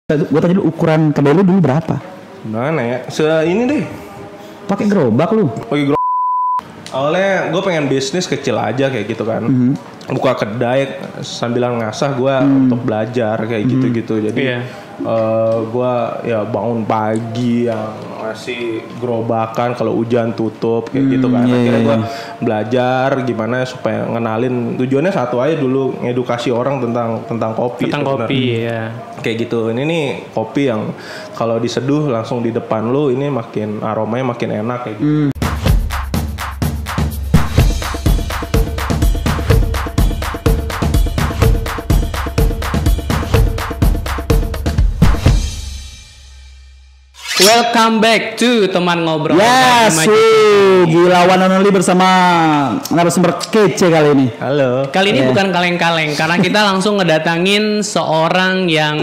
Gue tanya dulu ukuran kedai lu dulu berapa? Mana ya? Ini deh. Pakai gerobak lu? Pakai gerobak. Awalnya gue pengen bisnis kecil aja kayak gitu kan. Buka kedai sambil ngasah gue untuk belajar kayak gitu-gitu. Jadi gue ya bangun pagi yang ngasih gerobakan, kalau hujan tutup kayak gitu kan. Akhirnya gue belajar gimana supaya ngenalin, tujuannya satu aja dulu, ngedukasi orang tentang kopi. Tentang kopi ya. Kayak gitu. Ini nih kopi yang kalau diseduh langsung di depan lu, ini makin aromanya makin enak kayak gitu. Welcome back to teman ngobrol. Yes, gila one and only bersama narasumber kece kali ini. Halo. Kali ini bukan kaleng-kaleng karena kita langsung ngedatangin seorang yang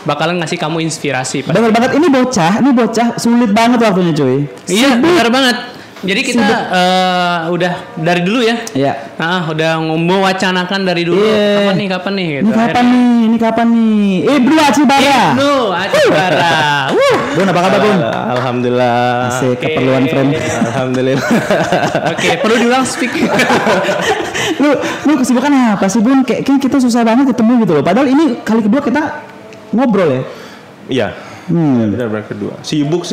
bakalan ngasih kamu inspirasi. Bener banget, ini bocah sulit banget waktunya cuy. Iya, bener banget. Jadi kita udah dari dulu ya. Iya. Udah wacanakan dari dulu. Kapan nih gitu. Ini kapan nih? Ibnu Achibara. Bun, apa kabar Bun? Alhamdulillah. Asik, keperluan friend. Alhamdulillah. Oke, perlu diulang speak. Lu kesibukan apa sih Bun? Kayak kita susah banget ketemu gitu loh. Padahal ini kali kedua kita ngobrol ya. Iya. Benar kedua. Sibuk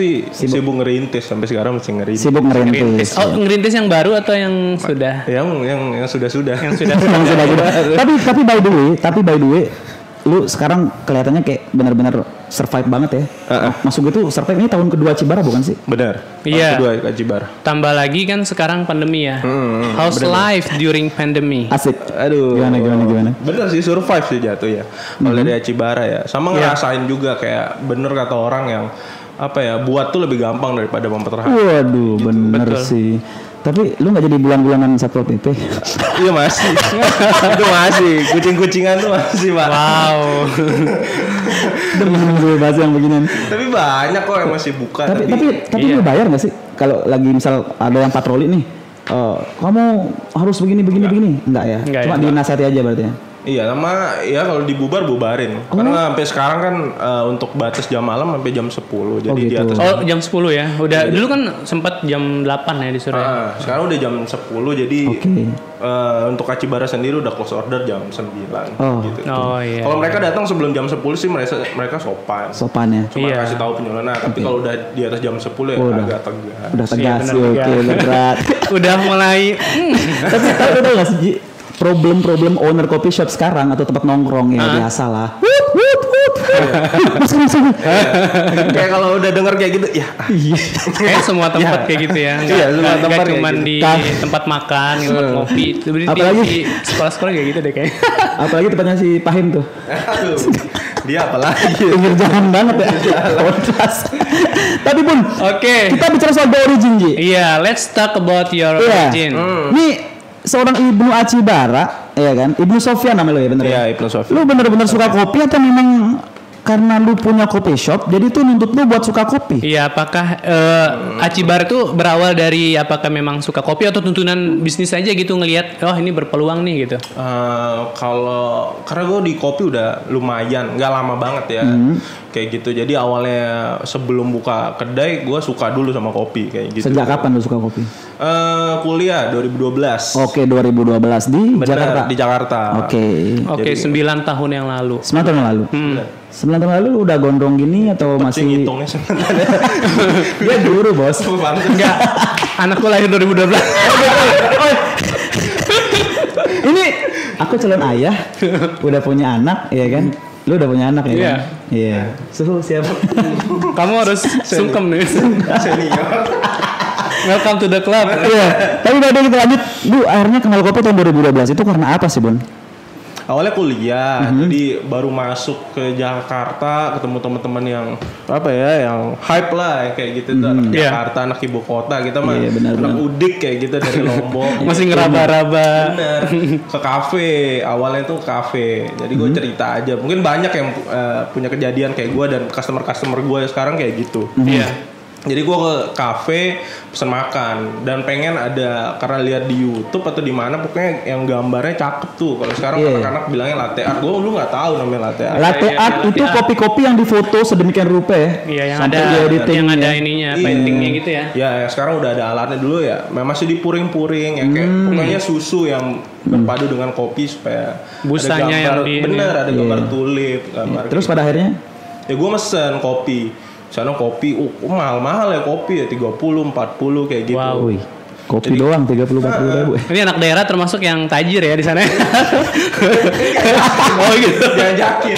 ngerintis sampai sekarang masih ngerintis. Sibuk ngerintis. Oh, ngerintis yang baru atau yang sudah? Yang sudah. Yang sudah. Tapi by the way, lu sekarang kelihatannya kayak benar-benar survive banget ya. Masuk gitu survive ini tahun kedua Achibara bukan sih? Benar. Iya. Kedua Achibara. Tambah lagi kan sekarang pandemi ya. How's life during pandemi? Asik. Aduh. Gimana? Bener sih, survive sih jatuh ya. Kalau dari Achibara ya. Sama ngerasain juga kayak bener kata orang yang apa ya, buat tuh lebih gampang daripada mempertahankan. Waduh, gitu. Bener sih. Tapi lu nggak jadi bulan-bulanan Satpol PP? Iya masih. Itu masih. Kucing-kucingan tuh masih, Pak. Wow. Demen gue bahas yang beginian. Tapi banyak kok yang masih buka. Tapi lu bayar nggak sih? Kalau lagi misal ada yang patroli nih, kamu harus begini. Enggak ya? Cuma dinasihati aja berarti ya? Iya, sama ya kalau bubarin. Karena sampai sekarang kan untuk batas jam malam sampai jam 10. Jadi gitu. di atas jam 10 ya. Udah dulu kan sempat jam 8 ya disuruh. Sekarang udah jam 10 jadi untuk Achibara sendiri udah close order jam 9 gitu. Oh iya. Kalau mereka datang sebelum jam 10 sih mereka sopan. Sopan ya. Cuma kasih tahu penyuluhan. Tapi kalau udah di atas jam 10 ya agak tegas. Udah tegas udah berat. Udah mulai Tapi tahu enggak sih problem owner coffee shop sekarang atau tempat nongkrong ya biasa lah. Kayak kalau udah denger kayak gitu ya. Kayak semua tempat kayak gitu ya. Iya, semua tempat cuma gitu. di tempat makan, tempat ngopi. Apalagi di sekolah-sekolah kayak gitu deh kayak. Apalagi tempatnya si Pahim tuh. Aduh. Dia apalagi? Pinggir jalan banget ya. Kontras. Tapi Bun, kita bicara soal The Origin Ji. Iya, let's talk about your origin. Nih seorang Ibnu Achibara, ya kan? Ibnu Sofyan namanya lo ya, bener ya? Iya, Ibnu Sofyan. Lu bener-bener suka kopi atau memang karena lu punya kopi shop, jadi tuh nuntut lu buat suka kopi? Iya, apakah Achibara itu berawal dari apakah memang suka kopi atau tuntunan bisnis aja gitu ngelihat, oh ini berpeluang nih gitu? Karena gue di kopi udah lumayan, nggak lama banget ya. Kayak gitu. Jadi awalnya sebelum buka kedai gue suka dulu sama kopi kayak gitu. Sejak kapan lu suka kopi? Kuliah 2012. Oke, 2012 di Jakarta. Di Jakarta. Oke, 9 tahun yang lalu. 9 tahun yang lalu. 9 tahun lalu udah gondrong gini atau masih ngitungnya sebenarnya. Dia guru, Bos. Enggak. Anakku lahir 2012. Ini aku calon ayah, udah punya anak, ya kan? Lu udah punya anak ya kan? Iya. Suhu siapa? Kamu harus sungkem nih. Senior. Welcome to the club. Iya. Tapi baru kita lanjut. Lu akhirnya kenal kopi tahun 2012 itu karena apa sih, Bun? Awalnya kuliah, jadi baru masuk ke Jakarta, ketemu teman-teman yang apa ya, yang hype lah kayak gitu tuh, anak Jakarta, anak ibu kota, kita mah anak udik kayak gitu dari Lombok. Masih ngeraba-raba. Bener. Ke kafe, awalnya tuh kafe. Jadi gue cerita aja. Mungkin banyak yang punya kejadian kayak gue dan customer gue sekarang kayak gitu. Iya. Jadi gue ke kafe pesen makan dan pengen ada karena lihat di YouTube atau di mana pokoknya yang gambarnya cakep tuh. Kalau sekarang anak-anak bilangnya latte art, gue dulu nggak tahu namanya latte art. Latte art itu kopi-kopi yang difoto sedemikian rupa ya. Iya, yang sampai ada editing yang ada ya. ininya, paintingnya gitu ya. Ya, sekarang udah ada alatnya. Dulu ya masih dipuring-puring yang kayak pokoknya susu yang berpadu dengan kopi supaya busanya ada gambar, yang bener ada gambar tulip, gambar. Terus pada akhirnya Ya gue mesen kopi. Sana kopi, mahal-mahal ya kopi ya 30, 40 kayak gitu. Wow. wih, kopi doang 30-40 ribu. Ini anak daerah termasuk yang tajir ya di sana. Oh gitu. Diajakin.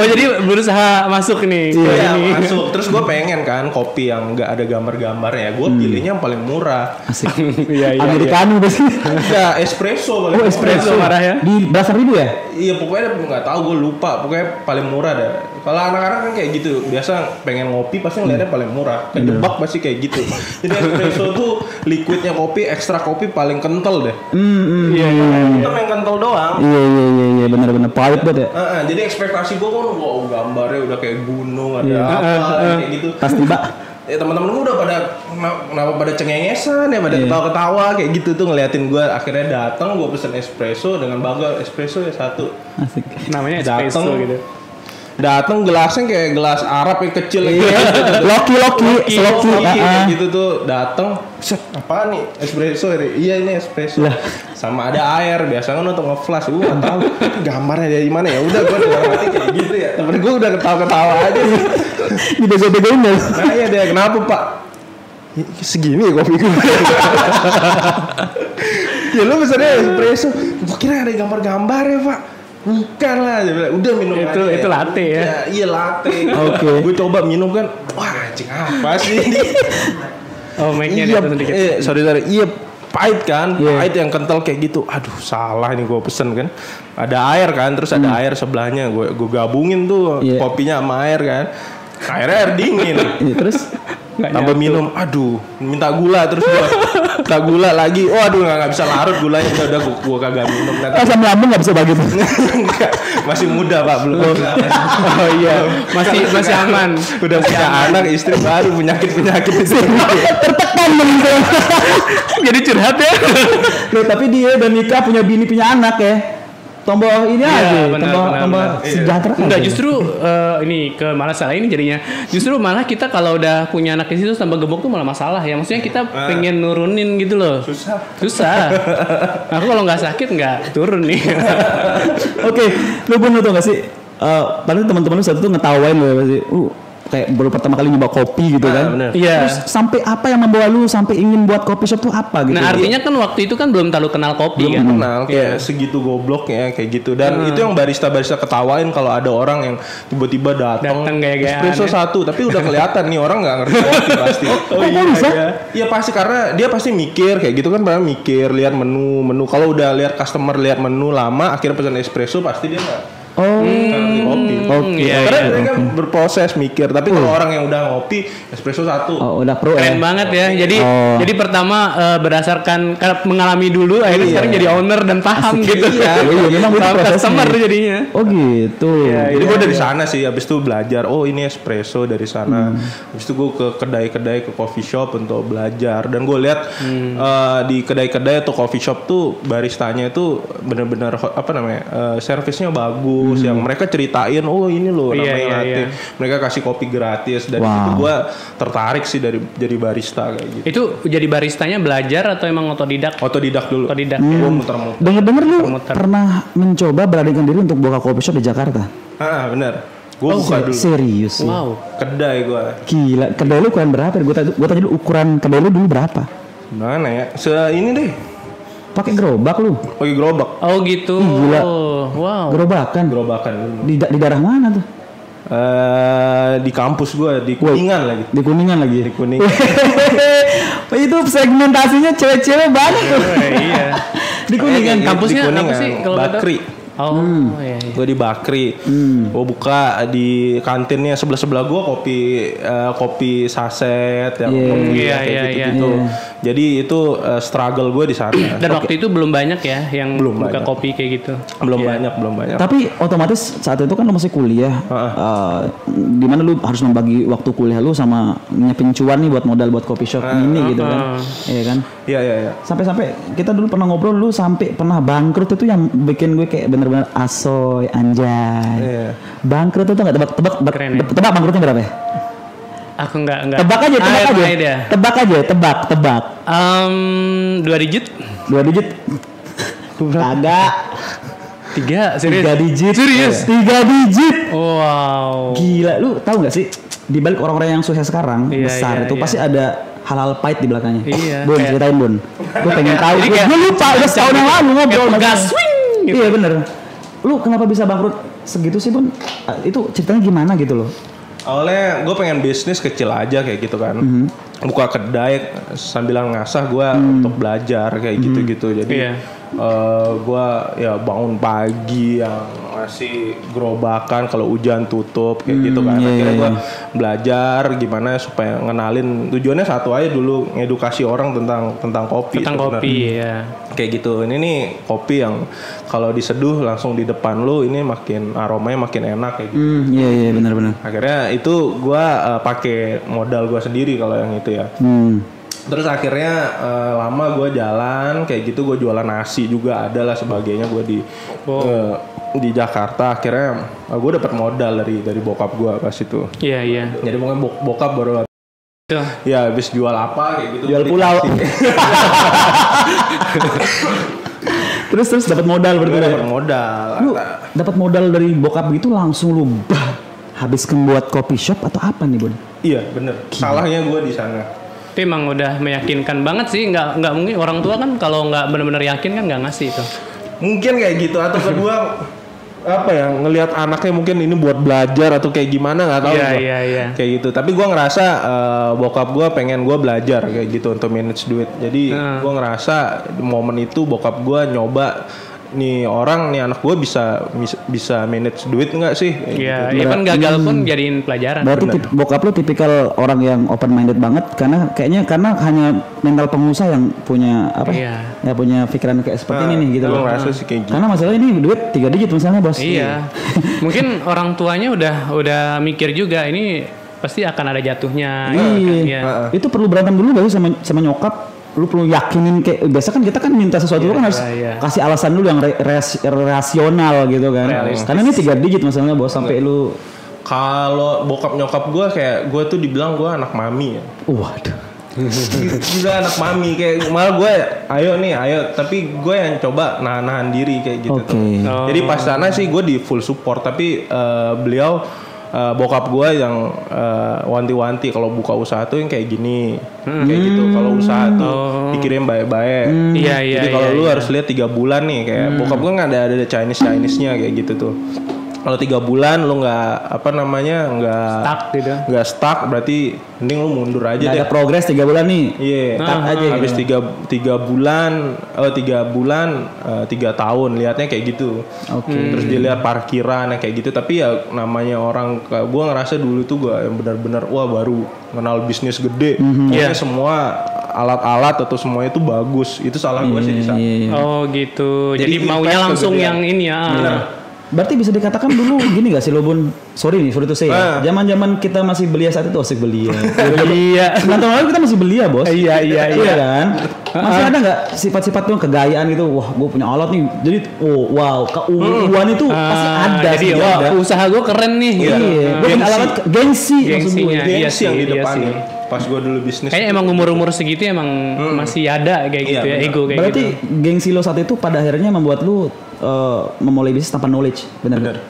Oh jadi berusaha masuk nih. Iya masuk. Terus gue pengen kan kopi yang nggak ada gambar-gambarnya. Gue pilihnya yang paling murah. Asik. Iya. Americano pasti. Ya espresso paling Oh espresso marah ya. Di belasan ribu ya? Iya pokoknya nggak tahu gue lupa. Pokoknya paling murah dah. Kalau anak-anak kan kayak gitu. Biasa pengen ngopi pasti ngeliatnya paling murah. Kejebak pasti kayak gitu. Jadi espresso tuh liquidnya kopi, ekstra kopi paling kental deh. Iya. Itu yang kental doang. Iya benar-benar pahit banget ya. Jadi ekspektasi gue kan wow gambarnya udah kayak gunung ada apa kayak gitu. Pas tiba Teman-teman gue udah pada kenapa pada cengengesan ya pada ketawa-ketawa kayak gitu tuh ngeliatin gue. Akhirnya datang gue pesen espresso dengan bagal espresso ya satu. asik. Namanya espresso gitu. Datang gelasnya kayak gelas Arab yang kecil Loki kayak gitu tuh datang apa nih espresso ini iya ini espresso sama ada air biasa kan untuk nge-flash gue nggak tahu gambarnya dari mana ya udah gue dalam hati kayak gitu ya temen gue udah ketawa-ketawa aja Dibego-begoin ya. nah iya deh kenapa pak segini ya kopi gue ya lu pesannya espresso gue kira ada gambar-gambar ya pak. Bukan lah, udah minum itu aja. Itu latte ya. Iya latte. Oke. Gue coba minum kan, wah anjing apa sih ini? Oh mic-nya Iya, datang sedikit. sorry. Iya pahit kan, pahit yang kental kayak gitu. Aduh salah nih gue pesen kan. Ada air kan, terus ada air sebelahnya. Gue gabungin tuh kopinya sama air kan. Airnya air dingin. Terus tambah minum, aduh minta gula terus minta gula lagi, oh aduh nggak bisa larut gulanya, udah gua kagak minum. asam lambung nggak bisa bagi tuh. Masih muda pak belum. Oh iya, masih aman. Udah punya anak istri baru penyakit Tertekan gitu. Jadi curhat ya. Loh, tapi dia udah nikah punya bini punya anak ya. Tombol ini aja, tombol sejahtera. Enggak justru ini ke malah salah ini jadinya. Justru malah kita kalau udah punya anak di situ tambah gemuk tuh malah masalah ya. Maksudnya kita pengen nurunin gitu loh. Susah. Aku kalau nggak sakit nggak turun nih. Oke, lu pun tau gak sih? Paling teman-teman lu satu tuh ngetawain lu ya pasti. Kayak baru pertama kali nyoba kopi gitu kan. Iya. Terus sampai apa yang membawa lu sampai ingin buat kopi shop tuh apa gitu? Nah artinya kan waktu itu kan belum terlalu kenal kopi kan. Kenal kayak segitu gobloknya kayak gitu. Dan itu yang barista-barista ketawain kalau ada orang yang tiba-tiba datang gaya-gayaan espresso satu tapi udah kelihatan nih orang nggak ngerti kopi pasti. Iya pasti karena dia pasti mikir kayak gitu kan, pernah mikir lihat menu kalau udah lihat customer lihat menu lama akhirnya pesan espresso pasti dia nggak ngerti kopi. Karena mereka berproses mikir. Tapi kalau orang yang udah ngopi espresso satu. Udah pro. Keren banget ya. Jadi pertama berdasarkan mengalami dulu akhirnya sekarang jadi owner dan paham gitu. Iya, memang itu prosesnya. Customer jadinya. Oh gitu. Jadi gue dari sana sih, habis itu belajar. Oh ini espresso dari sana. Habis itu gue ke kedai-kedai, ke coffee shop untuk belajar. Dan gue lihat di kedai-kedai atau coffee shop tuh baristanya itu benar-benar apa namanya, servisnya bagus. Yang mereka ceritain, oh ini loh namanya latte. Mereka kasih kopi gratis. Dan itu gue tertarik sih dari jadi barista kayak gitu. Itu jadi baristanya belajar atau emang otodidak? Otodidak dulu. Otodidak. Gue muter-muter. Dengar-dengar lu pernah mencoba beranikan diri untuk buka coffee shop di Jakarta? Bener. Gue buka dulu. Serius? Wow. Kedai gue. Gila, kedai lu ukuran berapa? Gue tanya dulu ukuran kedai lu dulu berapa? Mana ya? Ini deh. Pakai gerobak lu? Pakai gerobak. Oh gitu. Gila. Wow. Gerobakan. Di daerah mana tuh? Di kampus gue di Kuningan lagi. Di Kuningan lagi. Di Kuningan. Itu segmentasinya cewek-cewek banget tuh. Iya. Di Kuningan. Kampusnya di apa sih kalau Bakri. Oh iya. Gue di Bakri. Gue buka di kantinnya sebelah gue kopi saset yang kayak gitu. Jadi itu struggle gue di sana. Dan waktu itu belum banyak ya yang Belum buka banyak. kopi kayak gitu. Belum Iya. banyak. Tapi otomatis saat itu kan lu masih kuliah, dimana lu harus membagi waktu kuliah lu sama nyiapin cuan nih buat modal buat kopi shop ini gitu kan, iya kan? Iya. Sampai-sampai kita dulu pernah ngobrol, lu sampai pernah bangkrut itu yang bikin gue kayak bener-bener asoy anjay. Iya. Bangkrut itu nggak tebak Keren ya. tebak bangkrutnya berapa ya? Aku enggak. Tebak aja. Tebak. 2 digit? 2 digit. Kagak. 3, serius? 3 digit. Serius? 3 digit. Wow. Gila, lu tahu nggak sih di balik orang-orang yang sukses sekarang Iya, besar iya, itu iya. pasti ada hal-hal pahit di belakangnya. Iya, Bun, kayak- ceritain Bun. Gue pengen tahu. Jadi kayak- Gue lupa udah setahun yang lalu ngobrol. Kayak makanya. gas swing gitu. Iya bener. Lu kenapa bisa bangkrut segitu sih Bun? Itu ceritanya gimana gitu loh? Awalnya gue pengen bisnis kecil aja kayak gitu kan. Buka kedai sambil ngasah gue untuk belajar kayak gitu-gitu. Jadi Iya. gue ya bangun pagi yang masih gerobakan kalau hujan tutup kayak gitu kan. Akhirnya gue belajar gimana supaya ngenalin, tujuannya satu aja dulu, ngedukasi orang tentang kopi. Tentang sebenarnya. kopi ya. Kayak gitu. Ini nih kopi yang kalau diseduh langsung di depan lu, ini makin aromanya makin enak kayak gitu. Iya benar-benar. Akhirnya itu gua pakai modal gua sendiri kalau yang itu ya. Terus akhirnya lama gua jalan kayak gitu, gua jualan nasi juga ada lah sebagainya gua di Jakarta. Akhirnya gua dapat modal dari bokap gua pas itu. Iya. Jadi pokoknya bokap baru Tuh. ya habis jual apa kayak gitu. Jual gua pulau. terus dapat modal Gua berarti. dapat modal. Lu dapat modal dari bokap gitu langsung lu habiskan buat kopi shop atau apa nih Bun? Iya bener. Salahnya gua di sana. Itu emang udah meyakinkan banget sih. Nggak mungkin orang tua kan kalau nggak benar-benar yakin kan nggak ngasih itu. Mungkin kayak gitu, atau kedua apa ya, ngelihat anaknya mungkin ini buat belajar atau kayak gimana nggak tahu. Iya. Kayak gitu. Tapi gua ngerasa bokap gua pengen gua belajar kayak gitu untuk manage duit. Jadi gua ngerasa di momen itu bokap gua nyoba nih anak gua bisa manage duit nggak sih? Kayak Iya, gitu. ya kan gagal pun jadiin pelajaran. Berarti bokap lu tipikal orang yang open minded banget karena hanya mental pengusaha yang punya apa? Iya. Ya punya pikiran kayak seperti ini nih gitu Gua loh. ngerasa sih kayak gitu. Karena masalah ini duit 3 digit misalnya bos. Iya. Mungkin orang tuanya udah mikir juga ini pasti akan ada jatuhnya. gitu kan, Iya. ya. Itu perlu berantem dulu gak sih sama nyokap? Lu perlu yakinin kayak biasa kan kita kan minta sesuatu dulu kan harus kasih alasan dulu yang rasional gitu kan. Karena ini 3 digit masalahnya bos sampai lu Kalau bokap nyokap gua kayak gua tuh dibilang gua anak mami ya. waduh. Juga anak mami kayak malah gue ayo tapi gue yang coba nahan diri kayak gitu Oke. tuh. Jadi pas sana sih gue di full support tapi beliau bokap gue yang wanti-wanti kalau buka usaha tuh yang kayak gini kayak gitu. Kalau usaha tuh pikirin baik-baik. Iya. Jadi kalau lu harus lihat 3 bulan nih kayak bokap gue nggak ada Chinese-nya kayak gitu tuh. Kalau 3 bulan lu nggak Stuck gitu. nggak stuck berarti mending lu mundur aja Nggak deh. ada progres 3 bulan nih. Iya, Cut aja habis gitu. 3 bulan 3 tahun lihatnya kayak gitu. Oke. Terus dilihat parkiran yang kayak gitu. Tapi ya namanya orang, gue ngerasa dulu tuh gue yang benar-benar wah baru kenal bisnis gede. Pokoknya semua alat-alat atau semuanya itu bagus. Itu salah gue sih di sana. Oh gitu. Jadi Jadi maunya invest langsung kegedean. yang ini ya. Berarti bisa dikatakan dulu gini gak sih lo Bun? Sorry tuh saya. Zaman-zaman kita masih belia saat itu asik belia. Iya. 9 tahun lalu kita masih belia bos. Iya. Iya kan? Masih ada nggak sifat-sifat tuh kegayaan gitu? Wah, gue punya alat nih. Jadi, keuuan itu pasti ada. Jadi sih, wah, ada. usaha gue keren nih. Iya, Gitu. gue punya alat gengsi. maksud gue. Gengsinya. Iya Gengsi sih, yang di iya depan sih. ya. Pas gue dulu bisnis. Kayaknya emang umur segitu emang masih ada kayak gitu Iya, ya, benar. ego kayak Berarti gitu. gengsi lo saat itu pada akhirnya membuat lu memulai bisnis tanpa knowledge, benar?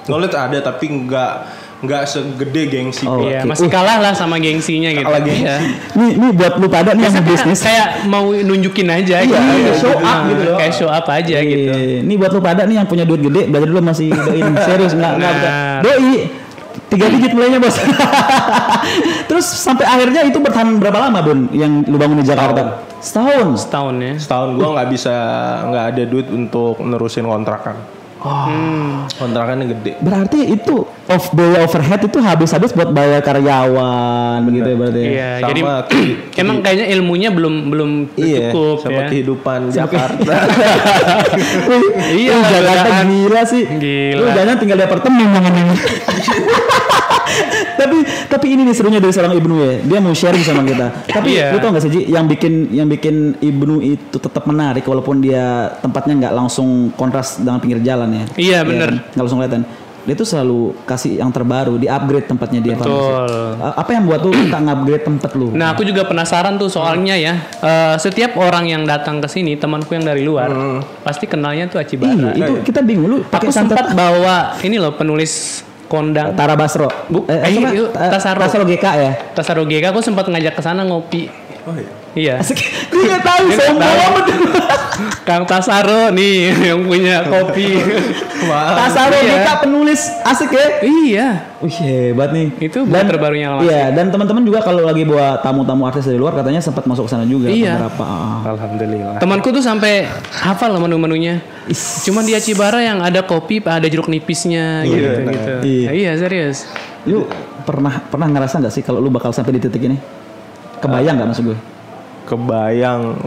Knowledge ada tapi nggak segede gengsi. Oh, Iya, oke. masih kalah lah sama gengsinya gitu. Kalah gengsi. Iya. Nih buat lu pada nih yang bisnis. Kayak mau nunjukin aja Iya, gitu. show up gitu loh. Kayak show up aja gitu. Ini buat lu pada nih yang punya duit gede, belajar dulu masih doin serius enggak bukan. Doi 3 digit mulainya bos. Terus sampai akhirnya itu bertahan berapa lama Bun yang lu bangun di Jakarta? Setahun. Setahun ya. Setahun gue nggak ada duit untuk nerusin kontrakan. Kontrakannya gede. Berarti itu biaya overhead itu habis buat bayar karyawan begitu ya berarti. Iya, jadi emang kayaknya ilmunya belum cukup sama ya. kehidupan Jakarta. Iya, Jakarta gila sih. Lu jangan tinggal di apartemen ini. tapi ini nih serunya dari seorang Ibnu ya. Dia mau sharing sama kita. Tapi lu tau gak sih Ji, yang bikin Ibnu itu tetap menarik walaupun dia tempatnya nggak langsung kontras dengan pinggir jalan ya. Iya benar. Nggak langsung kelihatan. Dia tuh selalu kasih yang terbaru, di-upgrade tempatnya dia. Betul. Apa yang buat lu tak nge-upgrade tempat lu? Nah, aku juga penasaran tuh soalnya ya. Setiap orang yang datang ke sini, temanku yang dari luar, pasti kenalnya tuh Achibara. Iya, itu kita bingung lu. Aku sempat bawa ini loh penulis kondang Tara Basro. Tasaro GK ya. Tasaro GK, aku sempat ngajak ke sana ngopi. Oh Iya. Gue nggak tahu sombong amat. Kang Tasaro nih yang punya kopi. Tasaro GK penulis asik ya. Iya. Wih hebat nih. Itu buat terbarunya Mas. Iya, dan teman-teman juga kalau lagi bawa tamu-tamu artis dari luar katanya sempat masuk ke sana juga. Iya. Beberapa. Alhamdulillah. Temanku tuh sampai hafal loh menu-menunya. Cuman di Achibara yang ada kopi, ada jeruk nipisnya gitu. Iya, serius. Lu pernah ngerasa nggak sih kalau lu bakal sampai di titik ini? Kebayang nggak maksud gue? Kebayang.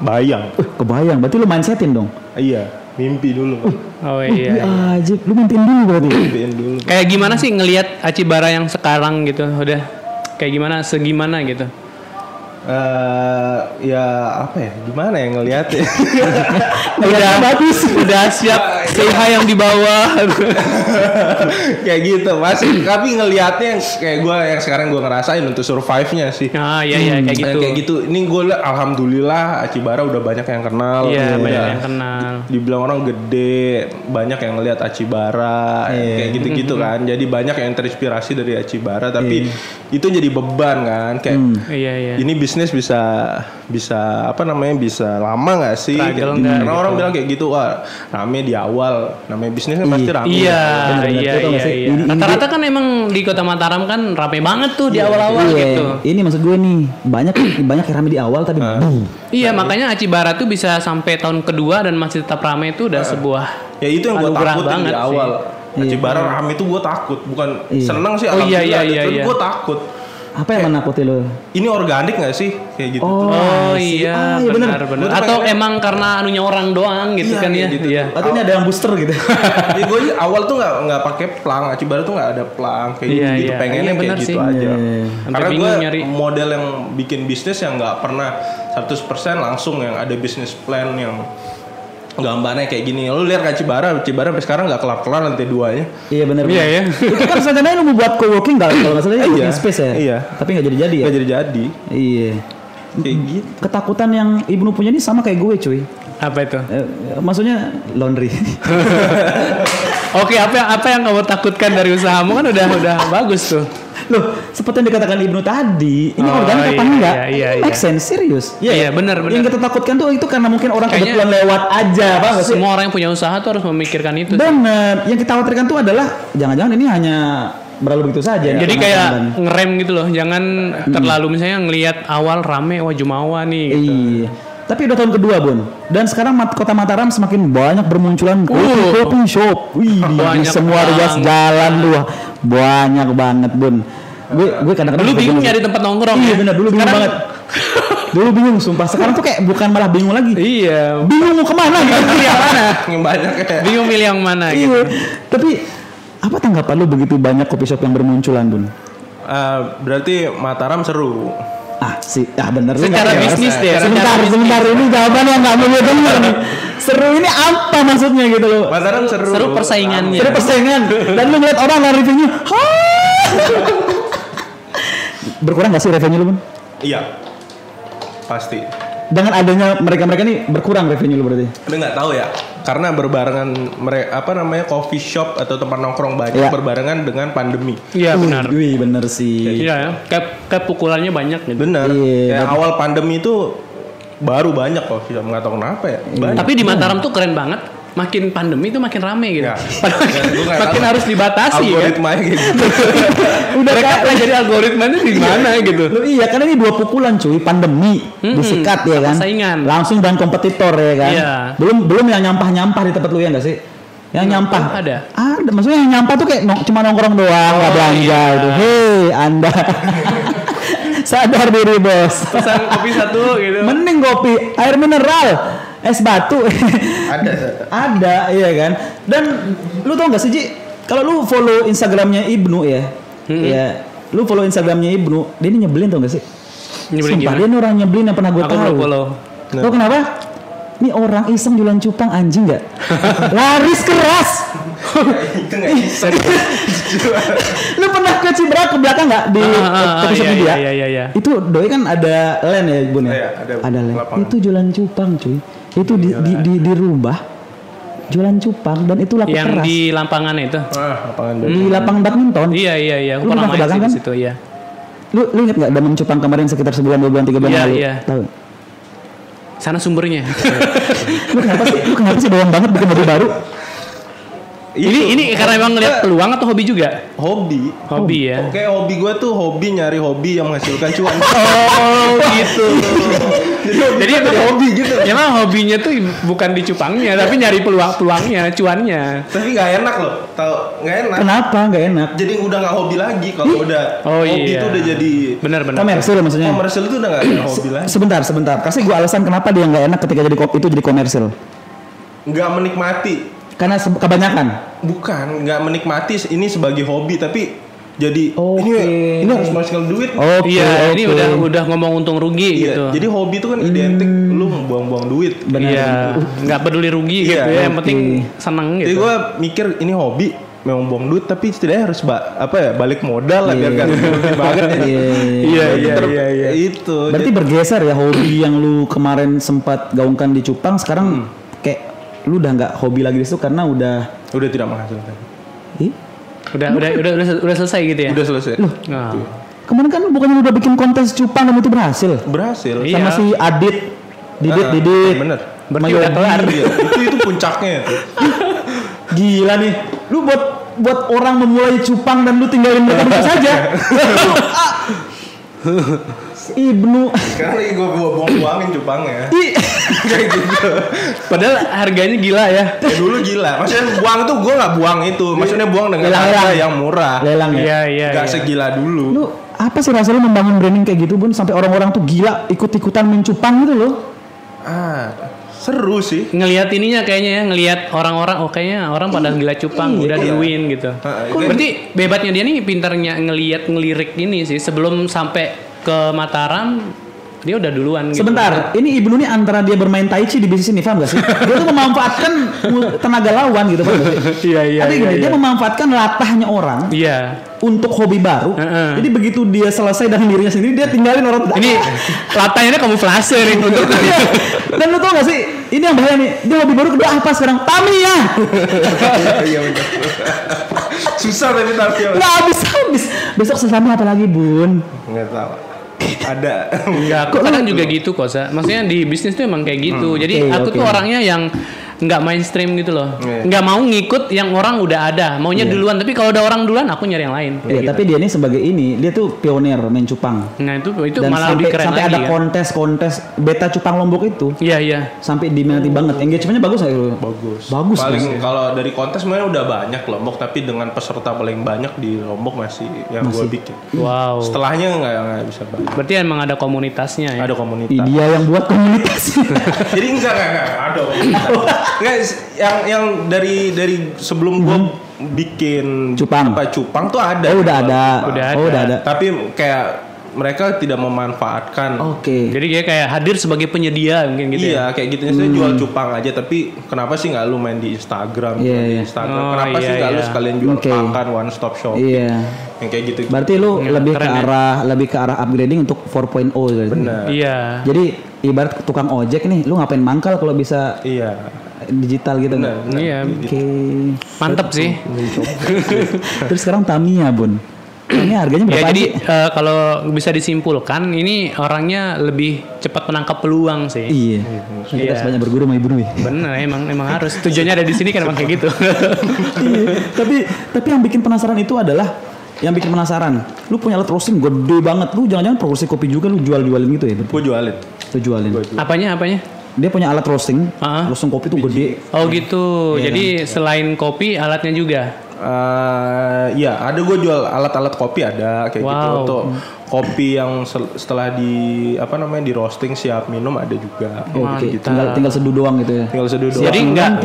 Kebayang. Berarti lu mindsetin dong. Iya, mimpi dulu. Oh iya. Ajib, lu mimpiin dulu berarti. Mimpiin dulu. Kayak gimana sih ngelihat Achibara yang sekarang gitu? Udah kayak gimana, segimana gitu? Ya apa ya? Gimana ya ngeliatnya? Udah bagus, udah siap CH yang di bawah. Kayak gitu masih, tapi ngelihatnya kayak gue yang sekarang gue ngerasain untuk survive-nya sih. Ah iya kayak gitu. Kayak gitu. Ini gue alhamdulillah Achibara udah banyak yang kenal. Iya banyak yang kenal. Dibilang orang gede, banyak yang ngelihat Achibara kayak gitu-gitu kan. Jadi banyak yang terinspirasi dari Achibara, tapi itu jadi beban kan. Kayak Iya. ini bisnis bisa apa namanya, bisa lama nggak sih? Karena gitu. orang bilang kayak gitu, wah rame di awal, namanya bisnis kan pasti rame. Iya. Ini- Rata-rata kan emang di Kota Mataram kan rame banget tuh di awal-awal gitu. Ini maksud gue nih, banyak yang rame di awal tapi Iya, makanya Achibara tuh bisa sampai tahun kedua dan masih tetap rame itu udah sebuah Ya itu yang gue anugerah takutin banget di awal. sih. Achibara rame itu gue takut, bukan seneng sih. Oh, iya, alhamdulillah, iya. gue takut. apa yang menakuti lo? Ini organik gak sih kayak gitu? Oh iya, benar. Atau emang karena anunya orang doang gitu kan ya? Gitu. Iya. Atau ini ada yang booster gitu? Jadi gue awal tuh nggak pakai plang, Achibara tuh nggak ada plang kayak Iya, gitu. iya. Pengennya Iya, kayak benar gitu sih. aja. Sampai Karena bingung gue nyari. model yang bikin bisnis yang nggak pernah 100% langsung, yang ada bisnis plan yang gambarnya kayak gini. Lu lihat Achibara sampai sekarang nggak kelar-kelar lantai 2-nya. Iya benar. Iya ya. Itu kan rencananya lu mau buat co-working kalau nggak salah ya, working space ya. Iya. Tapi nggak jadi-jadi ya. Nggak jadi. Iya. Kayak gitu. Ketakutan yang Ibnu punya ini sama kayak gue cuy. Apa itu? Maksudnya laundry. Oke, apa yang kamu takutkan dari usahamu kan udah bagus tuh. Loh, seperti yang dikatakan Ibnu tadi, ini organik apa enggak? Iya. Make sense, serius. Iya, benar. Yang kita takutkan tuh itu karena mungkin orang Kayaknya kebetulan lewat aja, Bang. Semua orang yang punya usaha tuh harus memikirkan itu. Bener. Yang kita khawatirkan tuh adalah jangan-jangan ini hanya berlalu begitu saja. Jadi kayak ngerem gitu loh, jangan terlalu misalnya ngelihat awal rame, wah Jumawa nih. Gitu. Iya. Tapi udah tahun kedua, Bun. Dan sekarang Kota Mataram semakin banyak bermunculan kopi shop. Wih, di semua ruas jalan tuh. Banyak banget, Bun. Gue kadang-kadang Dulu bingung nyari tempat nongkrong. Iya, benar, dulu bingung banget. Dulu bingung sumpah. Sekarang tuh kayak bukan malah bingung lagi. Iya. Bingung mau kemana gitu. Milih yang mana? Yang banyak ya. Bingung milih yang mana Iya. gitu. Tapi apa tanggapan lu begitu banyak kopi shop yang bermunculan, Bun? Berarti Mataram seru. Bener lu Secara nggak- bisnis deh. Sebentar, ini jawaban yang nggak mau gue denger nih. Seru ini apa maksudnya gitu loh? Mataram seru. Seru persaingannya. Seru persaingan. Dan lu ngeliat orang yang reviewnya, berkurang gak sih revenue lu, Bun? Iya. Pasti. Dengan adanya mereka nih berkurang revenue lu berarti? Tapi nggak tahu ya, karena berbarengan coffee shop atau tempat nongkrong banyak berbarengan dengan pandemi. Iya benar. Wih, bener sih. Iya ya. Kayak pukulannya banyak gitu. Benar. Iya. Kayak awal pandemi itu baru banyak coffee shop, nggak tahu kenapa ya. Banyak. Tapi di Mataram tuh keren banget. Makin pandemi itu makin rame gitu. Ya. Makin harus dibatasi kan. Algoritmanya gitu. Udah Mereka pelajari algoritmanya di mana gitu. Lu iya, karena ini dua pukulan cuy, pandemi disikat ya kan. Persaingan. Langsung dan kompetitor ya kan. Iya. Belum yang nyampah-nyampah di tempat lu ya enggak sih? Yang nyampah. Ada. Ada. Maksudnya yang nyampah tuh kayak cuma nongkrong doang, nggak belanja itu. Hei, Anda. Sadar diri, Bos. Pesan kopi satu gitu. Mending kopi, air mineral, es batu. Ada, iya kan. Dan lu tau nggak sih, Ji? Kalau lu follow Instagramnya Ibnu ya, ya, lu follow Instagramnya Ibnu, dia ini nyebelin tau gak sih? Nyebelin Sumpah, gimana? dia ini orang nyebelin yang pernah gue Aku tahu. belum follow. Tau kenapa? Ini orang iseng jualan cupang anjing gak? Laris keras. Itu nggak bisa. Lu pernah ke Cibra ke belakang nggak di toko shop dia? Iya. Itu doi kan ada land ya Bun ya? Iya, ada land. lapangan. Itu jualan cupang cuy. Itu dirubah jualan cupang dan itu laku Yang keras. di Lampangan itu. Lapangan Di lapangan badminton. Iya. Aku Lu pernah pernah ke main belakang sih kan? di situ, iya. Lu inget nggak damen cupang kemarin sekitar sebulan 2 bulan 3 bulan Iya, lalu? iya. Tahu? Sana sumbernya. Lu kenapa sih doang banget bikin mobil baru? Ini karena emang ngeliat peluang atau hobi juga? Hobi. Hobi ya. Oke, hobi gue tuh nyari hobi yang menghasilkan cuan. Oh gitu. Jadi emang hobi gitu. Emang hobinya tuh bukan di cupangnya, tapi nyari peluangnya, cuannya. Tapi nggak enak loh, tau nggak enak. Kenapa nggak enak? Jadi udah nggak hobi lagi kalau udah hobi iya. itu udah jadi Benar. Komersil maksudnya. komersil itu udah nggak ada hobi lagi. Sebentar. Kasih gue alasan kenapa dia nggak enak ketika jadi komersil. Nggak menikmati. Karena kebanyakan. Bukan, nggak menikmati ini sebagai hobi tapi jadi Oke. ini harus menghasilkan duit. Iya, ini udah ngomong untung rugi Iya, gitu. jadi hobi itu kan identik lu buang-buang duit. Iya, nggak peduli rugi Iya, gitu ya. Yang oke. penting seneng Jadi gitu. gue mikir ini hobi memang buang duit tapi setidaknya harus balik modal lah biar gak rugi banget ya. Iya. Itu. Berarti bergeser ya hobi yang lu kemarin sempat gaungkan di cupang sekarang kayak lu udah nggak hobi lagi di situ karena udah tidak menghasilkan. Ih, Udah selesai gitu ya. Udah selesai. Nah. kemarin kan lu bukannya udah bikin kontes cupang dan itu berhasil Berhasil. Iya. sama si Didit. Bener. Berarti udah kelar. Iya, itu puncaknya. Gila nih, lu buat orang memulai cupang dan lu tinggalin mereka begitu saja. Ibnu. Sekarang lagi gue buang-buangin cupangnya. Kayak gitu. Padahal harganya gila ya. Dulu gila. Maksudnya buang itu gue nggak buang itu. Maksudnya buang dengan harga yang murah. Lelang ya. Iya. Gak segila dulu. Lu apa sih rasanya lu membangun branding kayak gitu Bun sampai orang-orang tuh gila ikut-ikutan main cupang gitu loh? Seru sih. Ngelihat ininya kayaknya ya, ngelihat orang-orang kayaknya orang pada gila cupang udah duluin gitu. Berarti bebatnya dia nih pintarnya ngelirik ini sih sebelum sampai ke Mataram dia udah duluan gitu. Sebentar, ini Ibnu nih antara dia bermain tai chi di bisnis ini, paham gak sih? Dia tuh memanfaatkan tenaga lawan gitu, paham gak sih? Iya. Tapi gini, dia memanfaatkan latahnya orang Iya. untuk hobi baru. Jadi begitu dia selesai dengan dirinya sendiri, dia tinggalin orang. Ini latahnya kamuflase nih untuk Dan lu tau gak sih, ini yang bahaya nih, dia hobi baru kedua apa sekarang? Tamiya! Iya bener. Susah tapi Nggak habis. Besok sesama apa lagi Bun? nggak tahu. Ada. Enggak, aku kadang juga gitu kok, Sa. Maksudnya di bisnis tuh emang kayak gitu. Jadi aku tuh orangnya yang nggak mainstream gitu loh. Nggak mau ngikut yang orang udah ada. Maunya duluan. Tapi kalau ada orang duluan, aku nyari yang lain. Iya, tapi dia ini sebagai dia tuh pionir main cupang. Nah itu Dan malah lebih keren sampai lagi ada kan. kontes beta cupang Lombok itu. Iya. Sampai diminati banget. Engagementnya bagus nggak itu? Bagus. Paling kalau dari kontes sebenarnya udah banyak Lombok tapi dengan peserta paling banyak di Lombok masih yang gue bikin. Wow. Setelahnya nggak bisa banyak. Berarti emang ada komunitasnya ya. Ada komunitas. Dia yang buat komunitas. Jadi enggak ada. Enggak yang dari sebelum gue bikin Cupang cupang tuh ada. Oh udah ada. Udah ada. Tapi kayak mereka tidak memanfaatkan. Oke. Jadi dia kayak hadir sebagai penyedia mungkin gitu ya. Iya kayak gitu. Saya jual cupang aja tapi kenapa sih nggak lu main di Instagram? Iya. Kenapa sih nggak lu sekalian jual makan one stop shop? Iya. Yang kayak gitu. Berarti lu lebih keren ke arah upgrading untuk 4.0 gitu. Benar. Iya. Jadi ibarat tukang ojek nih, lu ngapain mangkal kalau bisa Iya. digital gitu Benar. Iya. Oke. Mantep sih. Terus sekarang Tamiya Bun. Ini harganya Ya berapa jadi sih? kalau bisa disimpulkan ini orangnya lebih cepat menangkap peluang sih. Iya. Kita Iya. sebanyak berguru sama Ibnu ya. Bener emang harus. Tujuannya ada di sini kan emang kayak gitu. Iya. Tapi yang bikin penasaran itu adalah lu punya alat roasting gede banget. Lu jangan-jangan produksi kopi juga lu jualin gitu ya? Gue jualin. Lu jualin. Apanya? dia punya alat roasting. Roasting kopi tuh gede. Oh gitu. Jadi selain kopi alatnya juga. Ya ada gue jual alat-alat kopi ada kayak gitu untuk kopi yang setelah di di roasting siap minum ada juga. Gitu. Tinggal seduh doang gitu ya. Tinggal seduh doang. Jadi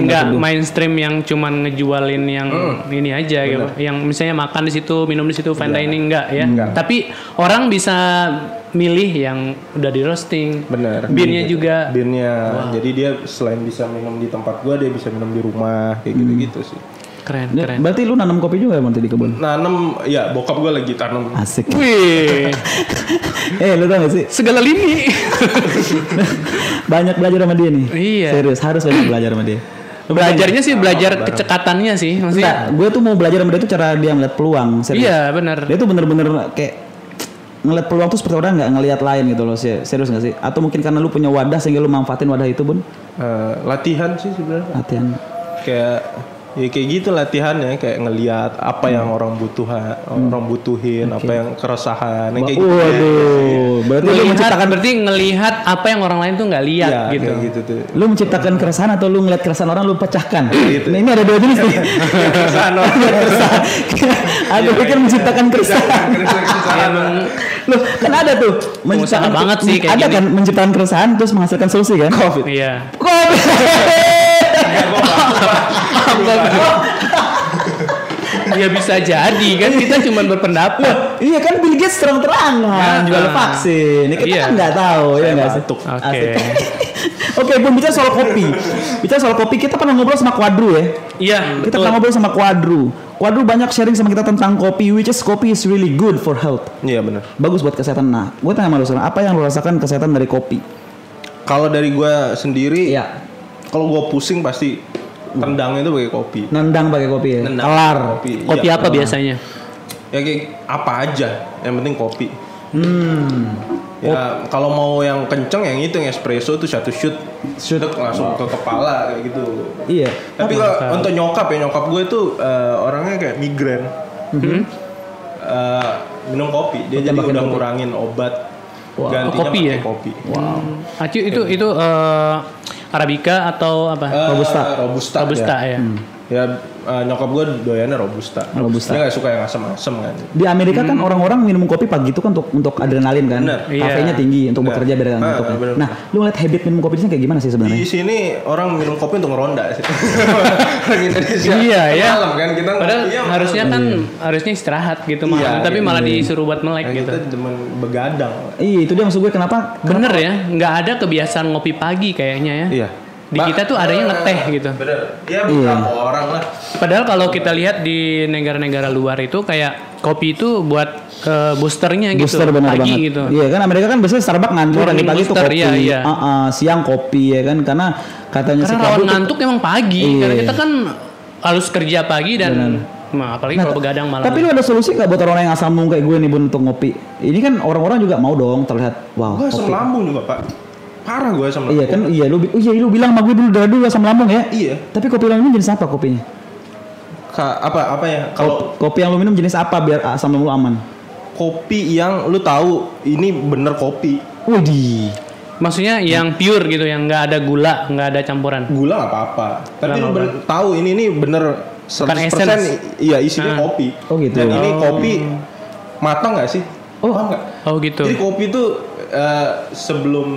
nggak mainstream yang cuman ngejualin yang ini aja gitu. Yang misalnya makan di situ, minum di situ, fine dining enggak ya. Tapi orang bisa milih yang udah di roasting. Bener. Birnya juga. Birnya. Jadi dia selain bisa minum di tempat gua, dia bisa minum di rumah kayak gitu-gitu sih. Keren. Berarti lu nanam kopi juga ya Monty di kebun? Nanam, ya bokap gue lagi tanam. Asik. Wih. Lu tau gak sih? Segala lini. Banyak belajar sama dia nih. Iya. Serius, harus banyak belajar sama dia. Belajarnya sih belajar kecekatannya sih. Maksudnya. Gue tuh mau belajar sama dia tuh cara dia ngeliat peluang. Serius. Iya benar. Dia tuh bener-bener kayak ngeliat peluang tuh seperti orang nggak ngeliat lain gitu loh. Serius gak sih? Atau mungkin karena lu punya wadah sehingga lu manfaatin wadah itu, Bun? Latihan sih sebenarnya. Latihan. Kayak gitu latihannya, kayak ngelihat apa yang orang butuhin, apa yang keresahan, kayak gitu. Waduh, berarti ngelihat apa yang orang lain tuh nggak lihat ya, gitu. Gitu tuh. Lu menciptakan keresahan atau lu ngeliat keresahan orang lu pecahkan? Gitu. Nah, ini ada dua jenis nih. Keresahan orang. Aku pikir menciptakan keresahan. Loh, kan ada tuh menciptakan banget sih kayak ada gini. Kan menciptakan keresahan terus menghasilkan solusi kan? Covid. Iya. Ya bisa jadi kan, kita cuma berpendapat. Iya kan Bill Gates terang-terangan jual vaksin. Ini kita kan nggak tahu ya nggak sih. Oke, Bun, bicara soal kopi. Kita pernah ngobrol sama Quadru ya. Iya. Kita pernah ngobrol sama Quadru. Quadru banyak sharing sama kita tentang kopi, which is kopi is really good for health. Iya benar. Bagus buat kesehatan. Nah, gue tanya sama lu sekarang, apa yang lu rasakan kesehatan dari kopi? Kalau dari gue sendiri, ya. Kalau gue pusing pasti tendang itu pakai kopi. Nendang pakai kopi ya. Kelar. Kopi apa biasanya? Ya kayak apa aja, yang penting kopi. Ya kalau mau yang kenceng yang itu yang espresso tuh satu shoot langsung ke kepala kayak gitu. Iya. Tapi kalau untuk nyokap gue tuh orangnya kayak migrain. Minum kopi, dia jadi udah ngurangin obat. Gantinya kopi ya. Kopi. Wow. Aci itu Arabica atau apa? Robusta ya. Ya nyokap gue doyannya Robusta. Dia nggak suka yang asam-asam kan. Di Amerika kan orang-orang minum kopi pagi itu kan untuk adrenalin kan. Kafeinnya tinggi untuk bekerja biar ngantuk. Nah, lu ngeliat habit minum kopi di sini kayak gimana sih sebenarnya? Di sini orang minum kopi untuk ngeronda sih. Orang Indonesia. Iya ya. Malam kan kita. Padahal harusnya istirahat gitu malam, tapi malah disuruh buat melek gitu. Kita demen begadang. Iya, itu dia maksud gue kenapa? Bener ya, nggak ada kebiasaan ngopi pagi kayaknya ya. Iya. Di kita tuh adanya ngeteh gitu. Bener. Ya beberapa orang lah. Padahal kalau kita lihat di negara-negara luar itu kayak kopi itu buat boosternya gitu. Booster benar pagi banget. gitu. Iya kan Amerika kan biasanya Starbucks ngantuk pagi tuh kopi. Iya. Siang kopi ya kan karena katanya karena rawan ngantuk emang pagi. Iya. Karena kita kan harus kerja pagi dan apalagi kalau begadang malam. Tapi lu ada solusi nggak buat orang yang asam lambung kayak gue nih Bun untuk ngopi? Ini kan orang-orang juga mau dong terlihat wow. Gue asam lambung juga Pak. Parah gue asam lambung. Iya kan, lu bilang sama gue dulu asam lambung ya. Iya. Tapi kopi lu minum jenis apa kopinya? Apa ya? Kalau kopi yang lu minum jenis apa biar asam lambung lu aman? Kopi yang lu tahu ini bener kopi. Widih. Maksudnya yang pure gitu, yang nggak ada gula, nggak ada campuran. Gula nggak apa-apa. Tapi lu tahu ini bener 100% iya isinya kopi. Oh gitu. Dan ini kopi matang nggak sih? Oh gitu. Jadi kopi itu sebelum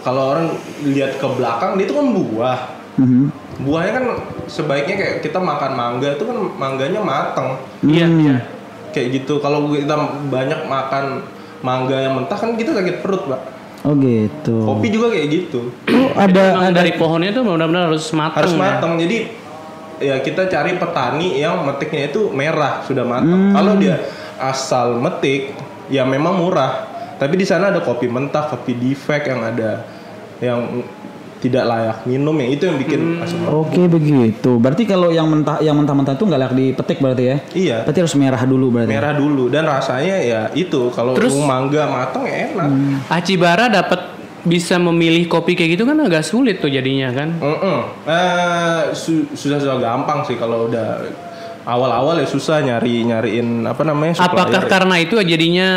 kalau orang lihat ke belakang dia itu kan buah. Buahnya kan sebaiknya kayak kita makan mangga itu kan mangganya matang. Iya. Kayak gitu. Kalau kita banyak makan mangga yang mentah kan kita sakit perut, Pak. Oh gitu. Kopi juga kayak gitu. ada dari pohonnya itu benar-benar harus matang. Harus matang. Jadi ya kita cari petani yang metiknya itu merah sudah matang. Kalau dia asal metik ya memang murah. Tapi di sana ada kopi mentah, kopi defect yang ada yang tidak layak minum yang itu yang bikin asam lambung. Oke begitu. Berarti kalau yang mentah-mentah itu nggak layak dipetik berarti ya? Iya. Berarti harus merah dulu berarti. Merah dulu dan rasanya ya itu kalau mangga matang ya enak. Acibara dapat bisa memilih kopi kayak gitu kan agak sulit tuh jadinya kan? Susah gampang sih kalau udah awal-awal ya susah nyariin apa namanya supplier. Apakah karena itu jadinya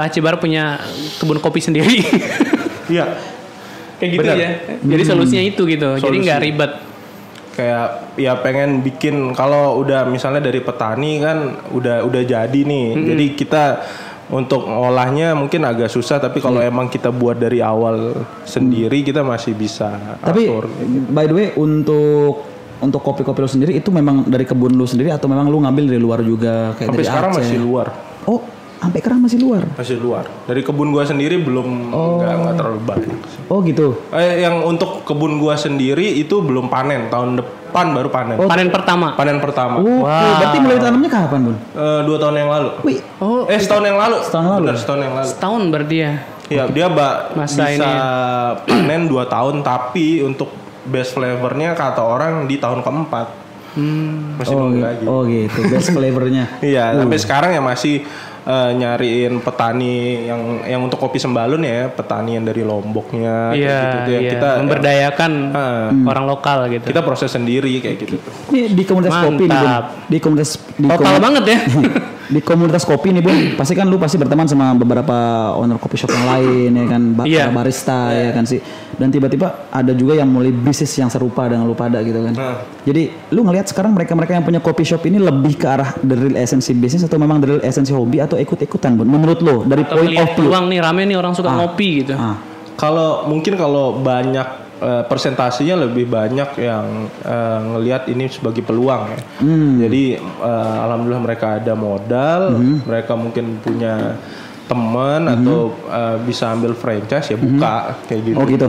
Acibara punya kebun kopi sendiri? Iya. Kayak gitu Bener. ya. Jadi solusinya itu gitu. Jadi Solusi. nggak ribet. Kayak ya pengen bikin kalau udah misalnya dari petani kan udah jadi nih. Jadi kita untuk ngolahnya mungkin agak susah, tapi kalau emang kita buat dari awal sendiri kita masih bisa Tapi atur. by the way untuk kopi-kopi lu sendiri itu memang dari kebun lu sendiri atau memang lu ngambil dari luar juga kayak Sampai dari sekarang Aceh? masih luar. Oh, sampai sekarang masih luar. Masih luar. Dari kebun gua sendiri belum nggak terlalu banyak. Oh gitu. Yang untuk kebun gua sendiri itu belum panen, tahun depan baru panen. Panen pertama. Panen pertama. Oh, berarti mulai tanamnya kapan, Bun? 2 tahun yang lalu. Wih, Setahun yang lalu. Setahun lalu. Benar, setahun yang lalu. Setahun berarti ya. Ya, dia Masa bisa ini ya. panen 2 tahun, tapi untuk best flavornya kata orang di tahun keempat. Masih nunggu lagi. Oh gitu, best flavornya. Iya, sampai sekarang ya masih nyariin petani yang untuk kopi sembalun ya, petani yang dari Lomboknya kayak Iya, gitu tuh yang iya. kita Memberdayakan orang lokal gitu. kita proses sendiri kayak gitu tuh. Ini di komunitas kopi nih, Bun. Mantap. Di komunitas Total banget ya. di komunitas kopi nih, Bun. Pasti kan lu pasti berteman sama beberapa owner coffee shop yang lain ya kan, Iya. para barista ya kan sih. Dan tiba-tiba ada juga yang mulai bisnis yang serupa dengan lu pada gitu kan. Jadi lu ngelihat sekarang mereka-mereka yang punya coffee shop ini lebih ke arah the real esensi bisnis atau memang the real esensi hobi atau ikut-ikutan, Bun? Menurut lu dari Atau point of melihat view. peluang nih, rame nih orang suka ngopi gitu. Kalau banyak persentasenya lebih banyak yang ngelihat ini sebagai peluang ya. Jadi alhamdulillah mereka ada modal, mereka mungkin punya teman atau bisa ambil franchise ya buka kayak gitu. Oh gitu.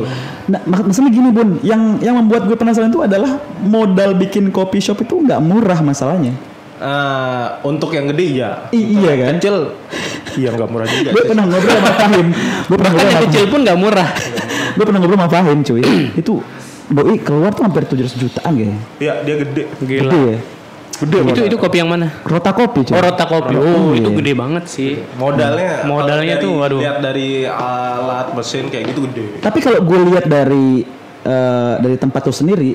Nah, maksudnya gini, Bun, yang membuat gue penasaran itu adalah modal bikin coffee shop itu nggak murah masalahnya. Untuk yang gede ya. Iya kan? Kecil iya nggak murah juga. Gue pernah ngobrol sama Fahim. Gue pernah Kan ngobrol yang sama kecil pun nggak murah. Gue pernah ngobrol sama Fahim, cuy. Itu doi keluar tuh hampir 700 jutaan kayaknya. Iya dia gede. Gila. Gede ya. Itu kopi yang mana? Rota kopi, cuy. Oh, Rota kopi. Oh, itu gede banget sih. Modalnya Modalnya kalau tuh, dari- waduh. Lihat dari alat mesin kayak gitu gede. Tapi kalau gue lihat dari tempat tuh sendiri,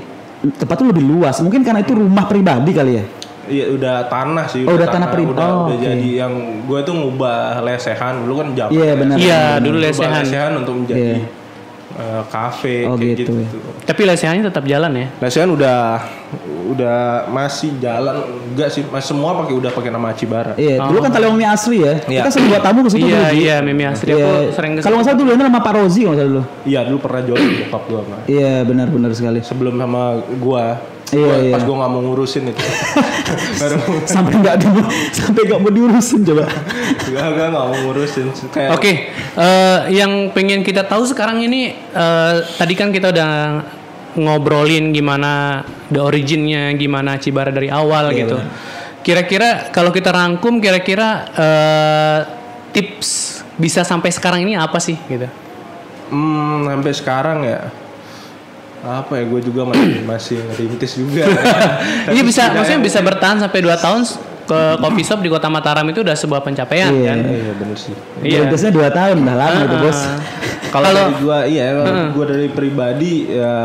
tempat tuh lebih luas. Mungkin karena itu rumah pribadi kali ya. Iya udah tanah sih. Oh, udah tanah pribadi. Udah Oh, oke. jadi yang gue tuh ngubah lesehan dulu kan zaman. Iya, benar. Iya, benar. dulu Ngubah lesehan. lesehan untuk menjadi Iya. kafe Oh, kayak gitu gitu. ya. Tapi lesehannya tetap jalan ya. Lesehan udah masih jalan enggak sih? Semua udah pakai nama Acibara. Iya, dulu kan Taliong Mie Asri ya. Iya. Kita sering buat tamu ke situ Iya, dulu, Ji. iya, Mimi Asri Iya. aku sering ke Kalau nggak salah dulu nama Pak Rozi kalau nggak salah dulu. Iya dulu pernah jual bokap gue mah. Iya, benar sekali. Sebelum sama gua. Iya, Pas iya. gua nggak mau ngurusin itu. Baru sampai nggak mau diurusin coba. nggak mau ngurusin. Kayak Oke, yang pengen kita tahu sekarang ini tadi kan kita udah ngobrolin gimana the originnya, gimana Acibara dari awal Iya, gitu. Kira-kira kalau kita rangkum, kira-kira tips bisa sampai sekarang ini apa sih gitu? sampai sekarang ya apa ya gue juga masih ngerintis juga. Iya bisa, maksudnya bisa bertahan sampai 2 tahun ke coffee shop di Kota Mataram itu udah sebuah pencapaian Iya. kan? Iya bener sih. Iya. Biasanya 2 tahun udah lama itu, Bos. Kalau dari gua gua dari pribadi ya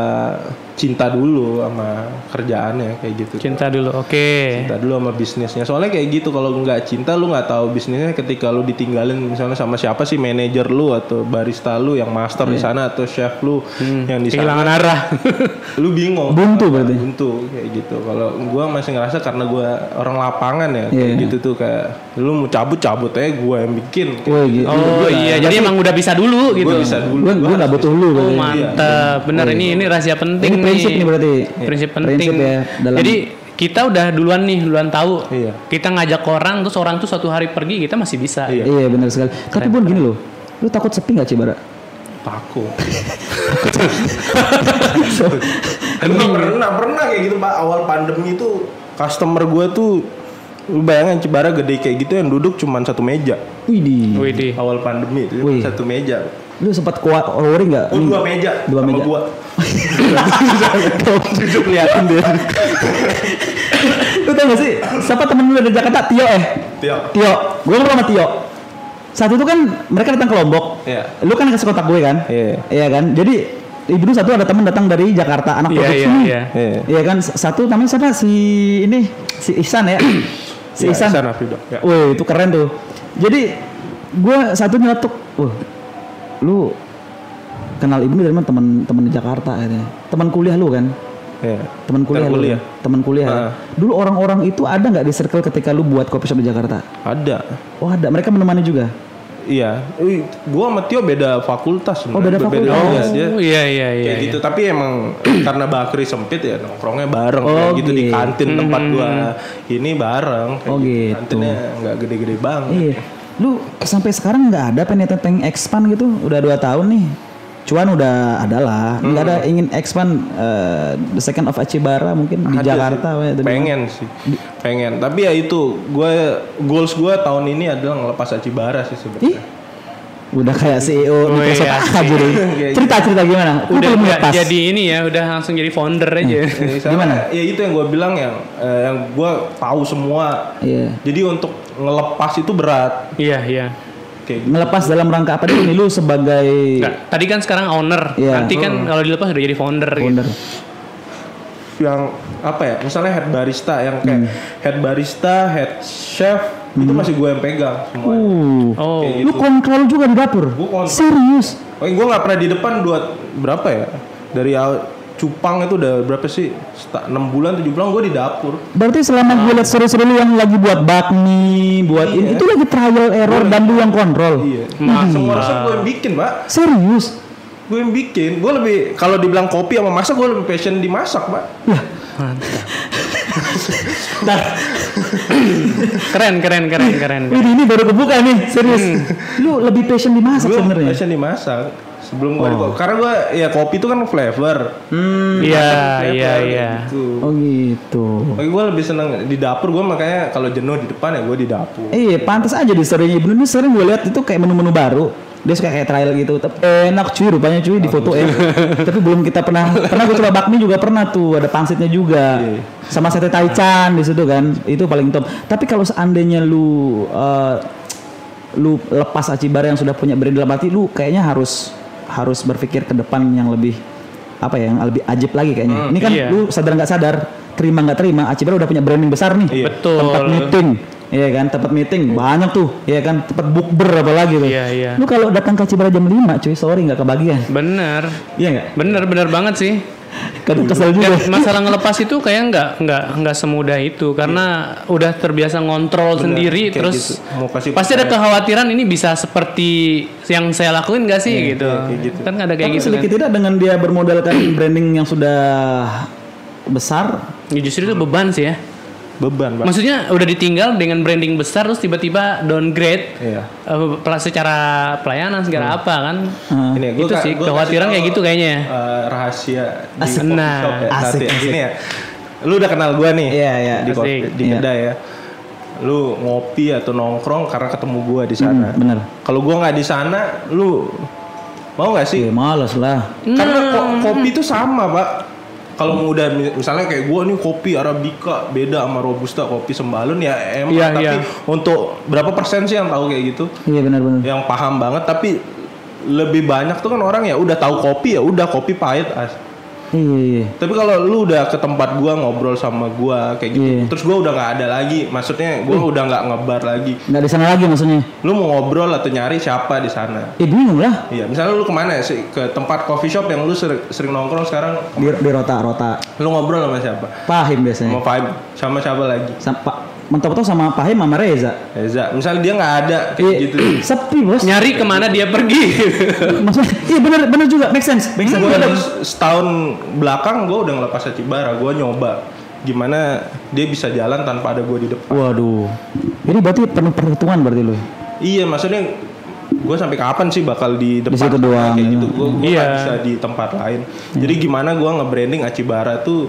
cinta dulu sama kerjaannya kayak gitu. Cinta dulu, oke. Cinta dulu sama bisnisnya. Soalnya kayak gitu kalau nggak cinta lu nggak tahu bisnisnya ketika lu ditinggalin misalnya sama siapa sih manajer lu atau barista lu yang master di sana atau chef lu yang di Kehilangan sana. arah. Lu bingung. Buntu berarti. Buntu kayak gitu. Kalau gua masih ngerasa karena gua orang lapangan ya kayak Iya. gitu tuh kayak lu mau cabut aja gua yang bikin. Wah, gitu. Oh iya, jadi emang udah bisa dulu gitu. Gua bisa dulu. Gue nggak butuh lu. Oh berarti. mantap, bener ini rahasia penting Ini prinsip nih berarti. Prinsip penting. Prinsip ya, dalam- Jadi kita udah duluan tahu. Iya. Kita ngajak orang terus orang tuh suatu hari pergi kita masih bisa. Iya. Iya benar sekali. Tapi Bun gini loh, lu takut sepi nggak Cibara? Takut. pernah kayak gitu Pak awal pandemi itu customer gue tuh lu bayangin Cibara gede kayak gitu yang duduk cuman satu meja Widih. Widih. awal pandemi itu Wih. satu meja. Lu sempat worry nggak? Oh 2 meja. 2 sama meja. gua. Duduk liatin dia. Lu tau gak sih? Siapa temen lu dari Jakarta? Tio. Tio. Gue ngobrol sama Tio. Satu itu kan mereka datang ke Lombok. Iya. Lu kan kasih kontak gue kan? Iya. Iya kan? Jadi ibu dulu satu ada teman datang dari Jakarta, anak Iya, produksi. iya. Iya. Iya kan? Satu namanya siapa? Si Ihsan ya. Si Ya, Ihsan. Ihsan Afrido, ya. Wih, itu keren tuh. Jadi gue satu nyeletuk, wah, lu kenal Ibnu dari mana? Teman di Jakarta katanya. Teman kuliah lu kan? Iya. Teman kuliah lu. Teman kuliah. Ya? Dulu orang-orang itu ada nggak di circle ketika lu buat coffee shop di Jakarta? Ada. Oh ada. Mereka menemani juga. Iya, gua sama Tio beda fakultas sebenarnya. Oh beda fakultas. Iya. Kayak gitu, tapi emang karena Bakri sempit ya nongkrongnya bareng kayak gitu di kantin tempat gua ini bareng. Oh gitu. Kantinnya nggak gede-gede banget. Iya. Lu sampai sekarang nggak ada pengen expand gitu? Udah 2 tahun nih. Cuan udah ada lah. Nggak ada ingin expand the second of Achibara mungkin di Jakarta. Pengen sih. Pengen. Tapi ya itu goals gue tahun ini adalah ngelepas Achibara sih sebenarnya. Udah kayak CEO Microsoft aja deh. Cerita gimana? Udah nggak jadi ini ya, udah langsung jadi founder aja. Gimana? Ya itu yang gue bilang yang gue tahu semua. Iya. Jadi untuk ngelepas itu berat. Iya. Gitu. Ngelepas dalam rangka apa dulu nih lu sebagai tadi kan sekarang owner, nanti kan kalau dilepas udah jadi founder. Gitu. Yang apa ya? Misalnya head barista yang kayak head barista, head chef itu masih gue yang pegang semua. Gitu. Lu kontrol juga di dapur? Serius? Gue nggak pernah di depan berapa ya? Dari cupang itu udah berapa sih? 6 bulan 7 bulan gue di dapur. Berarti selama gue liat story-story lu yang lagi buat bakmi, buat ini itu lagi trial error dan lu yang kontrol. Iya. Semua resep gue yang bikin, Pak. Serius? Gue yang bikin. Gue lebih kalau dibilang kopi sama masak gue lebih passion di masak, Pak. Lah. Keren. Ini baru kebuka nih, serius. Lu lebih passion di masak sebenarnya. Gue passion di masak. Sebelum gue karena gue ya kopi itu kan flavor. Iya. Gitu. Oh gitu. Tapi gue lebih seneng di dapur. Gue makanya kalau jenuh di depan ya gue di dapur. Iya, pantas aja di story-nya Ibnu ini sering gue lihat itu kayak menu-menu baru. Dia suka kayak trial gitu. Tapi enak cuy, rupanya cuy di foto ya. Tapi belum kita pernah gue coba bakmi juga pernah tuh, ada pangsitnya juga. Sama sate taichan di situ kan. Itu paling top. Tapi kalau seandainya lu lepas Achibara yang sudah punya brand dalam hati, lu kayaknya harus berpikir ke depan yang lebih apa ya, yang lebih ajib lagi kayaknya. Ini kan lu sadar nggak sadar, terima nggak terima, Achibara udah punya branding besar nih. Betul. Tempat meeting, iya kan, tempat meeting banyak tuh, iya kan, tempat bukber apalagi tuh. Iya. Lu kalau datang ke Achibara jam 5, cuy, sorry nggak kebagian. Bener. Iya nggak? Bener banget sih. Kadang kesel juga. Masalah ngelepas itu kayak nggak semudah itu karena udah terbiasa ngontrol sendiri terus gitu. Pasti ada kekhawatiran ini bisa seperti yang saya lakuin nggak sih gitu. Gitu. Kan ada kayak Tapi gitu. sedikit tidak dengan dia bermodalkan branding yang sudah besar. Ya justru itu beban sih ya. Beban, Pak. Maksudnya udah ditinggal dengan branding besar terus tiba-tiba downgrade secara pelayanan segala apa kan. Ini itu sih kekhawatiran kayak gitu kayaknya. Rahasia di Asik. coffee shop ya. Asik. Gini ya. Lu udah kenal gua nih. Iya. Di kedai ya. Lu ngopi atau nongkrong karena ketemu gua di sana. Bener. Kalau gua nggak di sana, lu mau nggak sih? Males lah. Karena kopi itu sama, Pak. Kalau udah misalnya kayak gue nih kopi Arabica beda sama Robusta, kopi Sembalun ya emang tapi untuk berapa persen sih yang tahu kayak gitu? Iya benar. Yang paham banget, tapi lebih banyak tuh kan orang ya udah tahu kopi ya udah kopi pahit. Iya. Tapi kalau lu udah ke tempat gua ngobrol sama gua kayak gitu, terus gua udah nggak ada lagi, maksudnya gua udah nggak ngebar lagi. Nggak di sana lagi maksudnya? Lu mau ngobrol atau nyari siapa di sana? Bingung lah. Iya, misalnya lu kemana sih? Ke tempat coffee shop yang lu sering nongkrong sekarang? Di Rota. Lu ngobrol sama siapa? Pahim biasanya. Sama Fahim, sama siapa lagi? Mentok-mentok sama Pahim sama Reza. Misalnya dia nggak ada kayak gitu. Sepi bos. Nyari kemana dia pergi. Maksudnya, iya benar juga, make sense. Gue setahun belakang gue udah ngelepas Achibara, gue nyoba gimana dia bisa jalan tanpa ada gue di depan. Waduh, ini berarti penuh perhitungan berarti lu. Iya, maksudnya gue sampai kapan sih bakal di depan situ doang, kayak gitu. Gue nggak bisa di tempat lain. Jadi gimana gue nge-branding Achibara tuh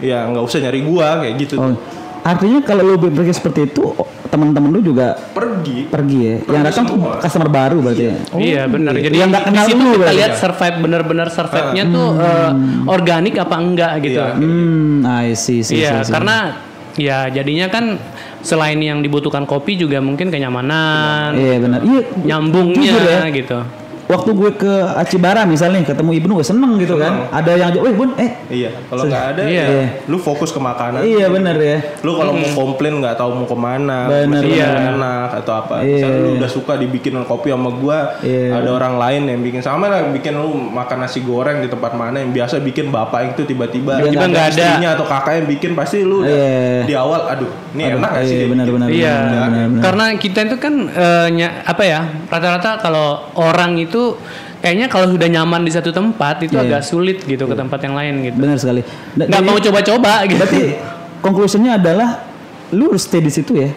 ya nggak usah nyari gue kayak gitu. Artinya kalau lu berpikir seperti itu, teman-teman lu juga pergi ya. Yang datang tuh customer baru berarti. Iya benar. Jadi yang nggak kenal lu kita berarti. lihat survive benar-benar survive-nya tuh organik apa enggak gitu. I see. Iya, karena ya jadinya kan selain yang dibutuhkan kopi juga mungkin kenyamanan. Iya benar. Iya nyambungnya ya, gitu. waktu gue ke Acibara misalnya ketemu Ibnu gue seneng gitu kan. Ada yang aja, Bun, Iya, kalau nggak ada, lu fokus ke makanan. Iya benar ya. Lu kalau mau komplain nggak tahu mau kemana, masih enak atau apa. Misalnya lu udah suka dibikin kopi sama gua, ada orang lain yang bikin sama lah, bikin lu makan nasi goreng di tempat mana yang biasa bikin bapak itu tiba-tiba nggak ada istrinya atau kakak yang bikin, pasti lu di awal, aduh, ini enak nggak sih? Benar. Karena kita itu kan rata-rata kalau orang itu kayaknya kalau sudah nyaman di satu tempat itu agak sulit gitu ke tempat yang lain gitu. Benar sekali. Nggak mau coba-coba gitu. Berarti konklusinya adalah lu harus stay di situ ya.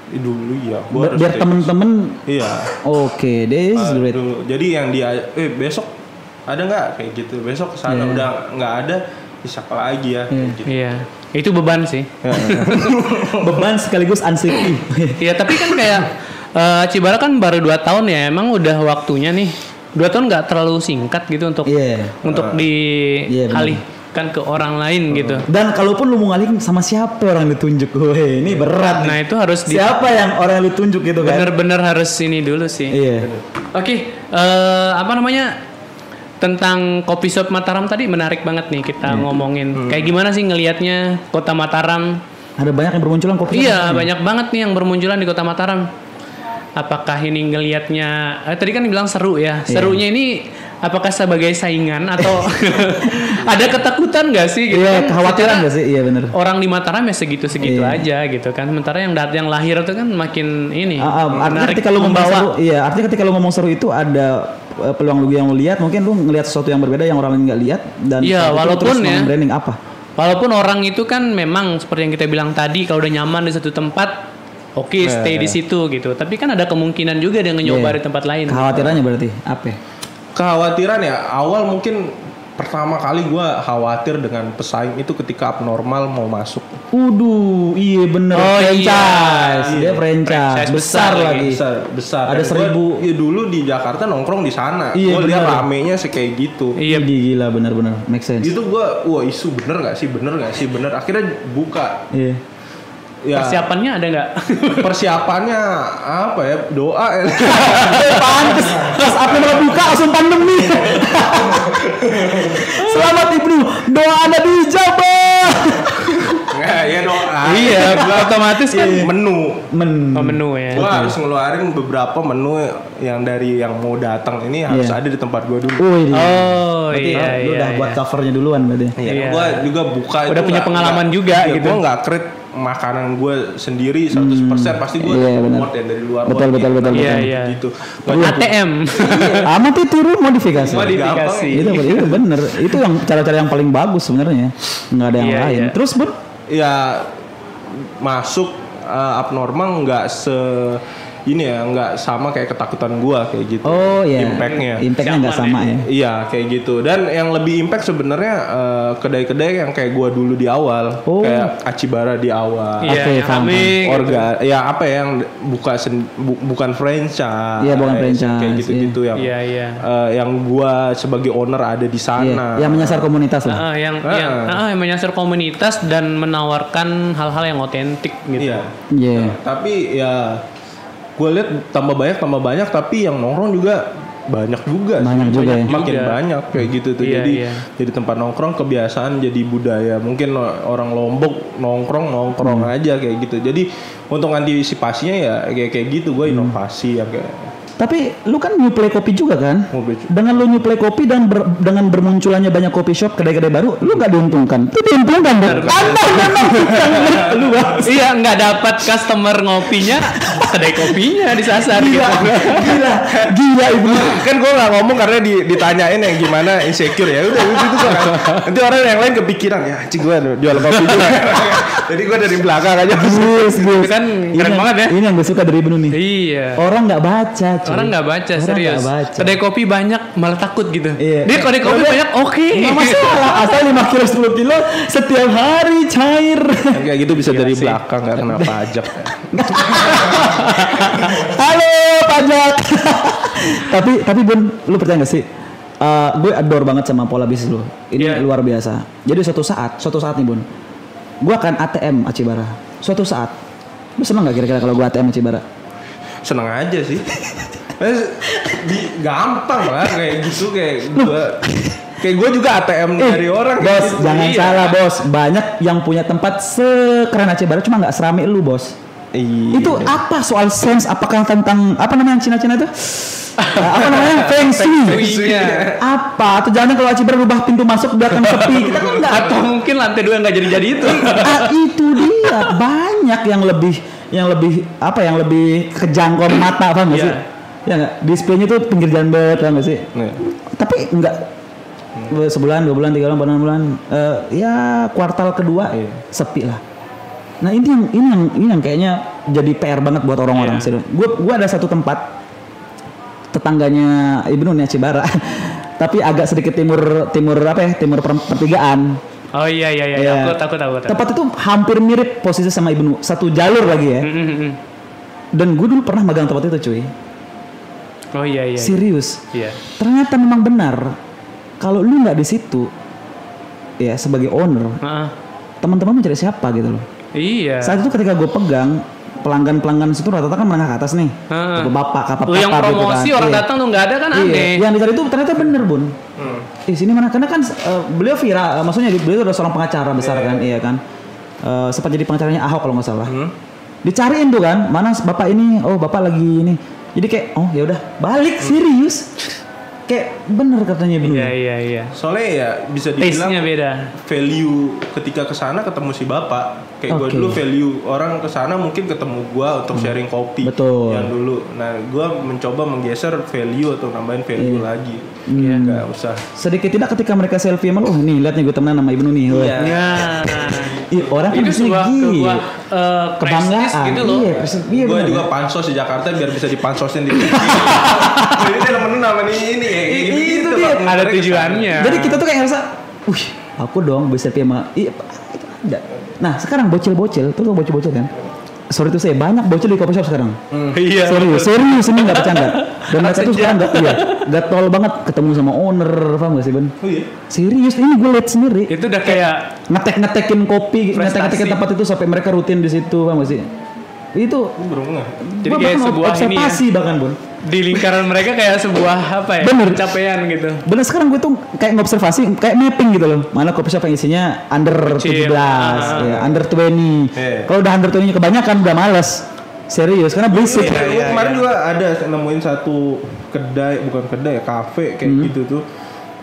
Dulu ya. Biar temen-temen. Iya. Oke, this is great. Jadi yang dia besok ada nggak kayak gitu? Besok kesana udah nggak ada, siapa lagi ya? Gitu. Iya. Itu beban sih. Beban sekaligus ansiki. Iya, tapi kan kayak Cibara kan baru 2 tahun ya. Emang udah waktunya nih. 2 tahun nggak terlalu singkat gitu untuk dialihkan ke orang lain gitu. Dan kalaupun lu mau ngalihin sama siapa orang ditunjuk, ini berat. Nah itu harus siapa yang orang yang lu tunjuk gitu kan? Bener-bener harus ini dulu sih. Iya. Oke, tentang Kopi Shop Mataram tadi menarik banget nih kita ngomongin. Kayak gimana sih ngelihatnya Kota Mataram? Ada banyak yang bermunculan kopi shop. Iya, banyak banget nih yang bermunculan di Kota Mataram. Apakah ini ngelihatnya tadi kan dibilang seru ya. Serunya ini apakah sebagai saingan atau ada ketakutan nggak sih gitu? Iya, kekhawatiran nggak sih? Iya benar. Orang di Mataram ya segitu-segitu aja gitu kan. Sementara yang lahir itu kan makin ini. Artinya ketika lu membawa artinya ketika lu ngomong seru itu ada peluang lu yang lu lihat, mungkin lu ngelihat sesuatu yang berbeda yang orang lain nggak lihat, dan walaupun terus branding apa? Walaupun orang itu kan memang seperti yang kita bilang tadi, kalau udah nyaman di satu tempat, stay di situ gitu. Tapi kan ada kemungkinan juga dia nyoba di tempat lain. Kekhawatirannya berarti apa? Kekhawatiran ya awal mungkin pertama kali gue khawatir dengan pesaing itu ketika Abnormal mau masuk. Iya bener. Franchise. Dia franchise besar lagi. Besar. Ada 1.000. Iya dulu di Jakarta nongkrong di sana. Gue lihat ramenya kayak gitu. Iya gila bener-bener make sense. Itu gue isu bener nggak sih? Akhirnya buka. Iya. Ya. Persiapannya ada nggak? Persiapannya apa ya? Doa ya. Pantes. Pas apa mau buka langsung pandemi. Selamat Ibnu. Doa Anda dijabah. Ya doa. Iya, otomatis kan menu ya. Gua harus ngeluarin beberapa menu yang dari yang mau datang ini harus ada di tempat gua dulu. Iya. Lu udah buat covernya duluan berarti. Iya. Gua juga buka udah punya pengalaman juga gitu. Gua nggak create makanan gue sendiri 100%, pasti gue promote ya dari luar. Betul. Iya. Gitu. ATM. Amat itu turun modifikasi. Itu bener. Itu yang cara-cara yang paling bagus sebenarnya. Nggak ada yang lain. Terus Bun? Ya masuk Abnormal nggak nggak sama kayak ketakutan gua kayak gitu. Impactnya nggak sama ya. Iya kayak gitu. Dan yang lebih impact sebenarnya kedai-kedai yang kayak gua dulu di awal, kayak Acibara di awal. Orga ya apa ya, yang bukan franchise. Iya bukan franchise. Kayak gitu-gitu yang yang gua sebagai owner ada di sana. Yang menyasar komunitas lah. Yang menyasar komunitas dan menawarkan hal-hal yang otentik gitu. Iya. Tapi ya gue lihat tambah banyak tapi yang nongkrong juga banyak juga makin banyak kayak gitu tuh. Jadi tempat nongkrong kebiasaan, jadi budaya. Mungkin orang Lombok nongkrong aja kayak gitu. Jadi untuk antisipasinya ya kayak gitu, gue inovasi yang kayak. Tapi lu kan nyuplai kopi juga kan? Dengan lu nyuplai kopi dan dengan bermunculannya banyak kopi shop, kedai-kedai baru, lu nggak diuntungkan? Itu diuntungkan dong. Lu iya, nggak dapat customer ngopinya, kedai kopinya disasar. Gila Ibu. Kan gue nggak ngomong karena ditanyain yang gimana insecure ya. Udah gitu kan. Nanti orang yang lain kepikiran ya, cik gue jual kopi juga. Jadi gue dari belakang aja. Kan keren banget ya. Ini yang gue suka dari Ibnu nih. Iya. Orang nggak baca. Orang nggak baca, serius. Kedai kopi banyak malah takut gitu. Iya. Dia kedai kopi banyak, nggak masalah. Asal 5 kilo 10 kilo setiap hari cair. Kayak gitu bisa dari belakang, nggak kena pajak. Halo pajak. tapi Bun, lu percaya nggak sih? Gue adore banget sama pola bisnis lu. Ini luar biasa. Jadi suatu saat nih Bun, gue akan ATM Acibara. Suatu saat, lu seneng nggak kira-kira kalau gue ATM Acibara? Seneng aja sih. Gampang lah kayak gitu kayak gue juga ATM dari orang. Bos, gitu. jangan salah bos. Banyak yang punya tempat sekeren Aceh Barat cuma nggak serame lu bos. Iya. Itu apa soal sense? Apakah tentang apa namanya Cina-Cina itu? Apa namanya feng shui? Apa? Atau jangan kalau Aceh Barat rubah pintu masuk belakang sepi kita kan nggak. Atau mungkin lantai 2 nggak jadi itu. Itu dia banyak yang lebih apa yang lebih kejangkau mata paham nggak sih? Ya nggak. Displaynya tuh pinggir jalan banget paham nggak sih? Tapi nggak sebulan, 2 bulan, 3 bulan, 4 bulan, ya kuartal kedua sepi lah. Nah ini yang kayaknya jadi PR banget buat orang-orang. Gue ada satu tempat tetangganya Ibnu nih Aceh Barat, tapi agak sedikit timur pertigaan. Oh iya. Aku tahu. Tempat itu hampir mirip posisi sama Ibnu, satu jalur lagi ya. Dan gue dulu pernah magang tempat itu cuy. Oh iya. Serius. Iya. Ternyata memang benar. Kalau lu nggak di situ, ya sebagai owner, teman-teman mencari siapa gitu loh. Iya. Saat itu ketika gue pegang pelanggan situ rata-rata kan menengah ke atas nih. Bapak yang promosi gitu kan. Orang datang tuh nggak ada kan aneh. Yang dicari itu ternyata bener bun. Di sini mana? Karena kan beliau viral, maksudnya beliau adalah seorang pengacara besar kan, iya kan. Sempat jadi pengacaranya Ahok kalau nggak salah. Dicariin tuh kan, mana bapak ini? Oh bapak lagi ini. Jadi kayak oh ya udah balik serius. Kayak bener katanya Binu. Iya. Soalnya ya bisa dibilang taste-nya beda. Value ketika kesana ketemu si bapak. Kayak gue dulu value orang kesana mungkin ketemu gue untuk sharing kopi. Betul. Yang dulu. Nah gue mencoba menggeser value atau nambahin value lagi. Gak usah. Sedikit tidak ketika mereka selfie emang, oh nih lihat nih gue temenan sama Ibnu nih. Iya. Orang kan itu sebuah kebanggaan gitu loh. Iya, gue juga pansos di Jakarta biar bisa dipansosin di TV. Jadi dia temen namanya ini ya. Itu dia. Ada tujuannya. Jadi kita tuh kayak ngerasa, aku dong bisa selfie sama itu ada. Nah sekarang bocil-bocil, tuh bocil-bocil kan. Sorry tuh saya banyak bocil di coffee shop sekarang. Iya. Serius ini nggak bercanda. Dan mereka tuh sekarang gatel banget ketemu sama owner, paham gak sih Ben? Oh iya. Serius ini gue liat sendiri. Itu udah kayak ngetekin kopi, ngetekin tempat itu sampai mereka rutin di situ, paham gak sih? Itu jadi kayak sebuah observasi ini ya, bahkan Bun. di lingkaran mereka kayak sebuah apa ya? Bener. Pencapaian gitu. Bener sekarang gue tuh kayak ngobservasi, kayak mapping gitu loh. Mana coffee shop yang isinya under 17, ya, under 20. Kalau udah under 20 kebanyakan udah males. Serius karena berisik. Kemarin juga ada nemuin satu bukan kedai, kafe kayak gitu tuh.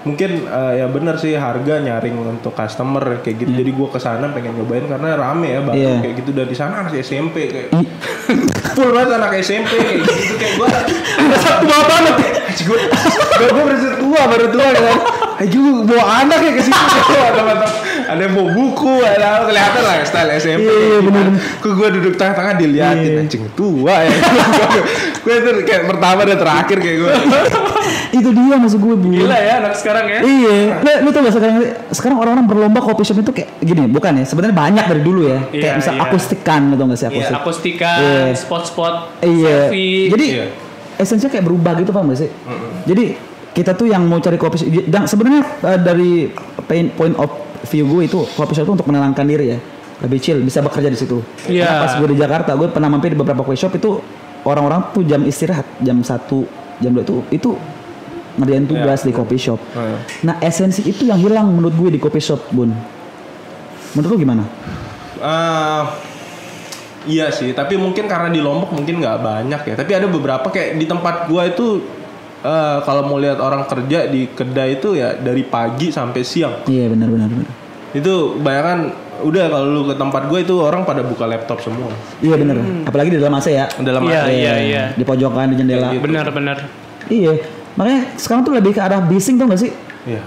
Mungkin ya benar sih harga nyaring untuk customer kayak gitu. Jadi gue kesana pengen nyobain karena rame ya baru kayak gitu. Dan di sana anak SMP kayak full banget anak SMP kayak gitu kayak gue merasa tua banget. Gue merasa baru tua kan. Ayo bawa anak ya ke situ. Ada yang bawa buku, ada kelihatan lah style SMP. Iya benar. Gue duduk tengah-tengah diliatin anjing tua ya. Gue tuh kayak pertama dan terakhir kayak gue. Itu dia maksud gue gila ya anak sekarang ya. Iya. Lu tau gak sekarang orang-orang berlomba coffee shop itu kayak gini, bukan ya? Sebenarnya banyak dari dulu ya. Kayak misal akustikan gitu nggak sih akustik. Akustikan, spot-spot, selfie. Jadi esensinya kayak berubah gitu paham gak sih? Jadi kita tuh yang mau cari coffee shop, dan sebenarnya dari point of view gue itu coffee shop itu untuk menenangkan diri ya. Lebih chill, bisa bekerja di situ. Karena pas gue di Jakarta, gue pernah mampir di beberapa coffee shop itu orang-orang tuh jam istirahat, jam 1, jam 2 itu ngerjain tugas di coffee shop. Nah esensi itu yang hilang menurut gue di coffee shop Bun. Menurut lu gimana? Iya sih, tapi mungkin karena di Lombok mungkin nggak banyak ya. Tapi ada beberapa kayak di tempat gue itu kalau mau lihat orang kerja di kedai itu ya dari pagi sampai siang. Iya benar. Itu bayangkan udah kalau lu ke tempat gue itu orang pada buka laptop semua. Iya benar. Apalagi di dalam AC ya. Dalam AC. Iya. Di pojokan di jendela. Gitu. Benar. Iya. Makanya sekarang tuh lebih ke arah bising tuh nggak sih? Iya.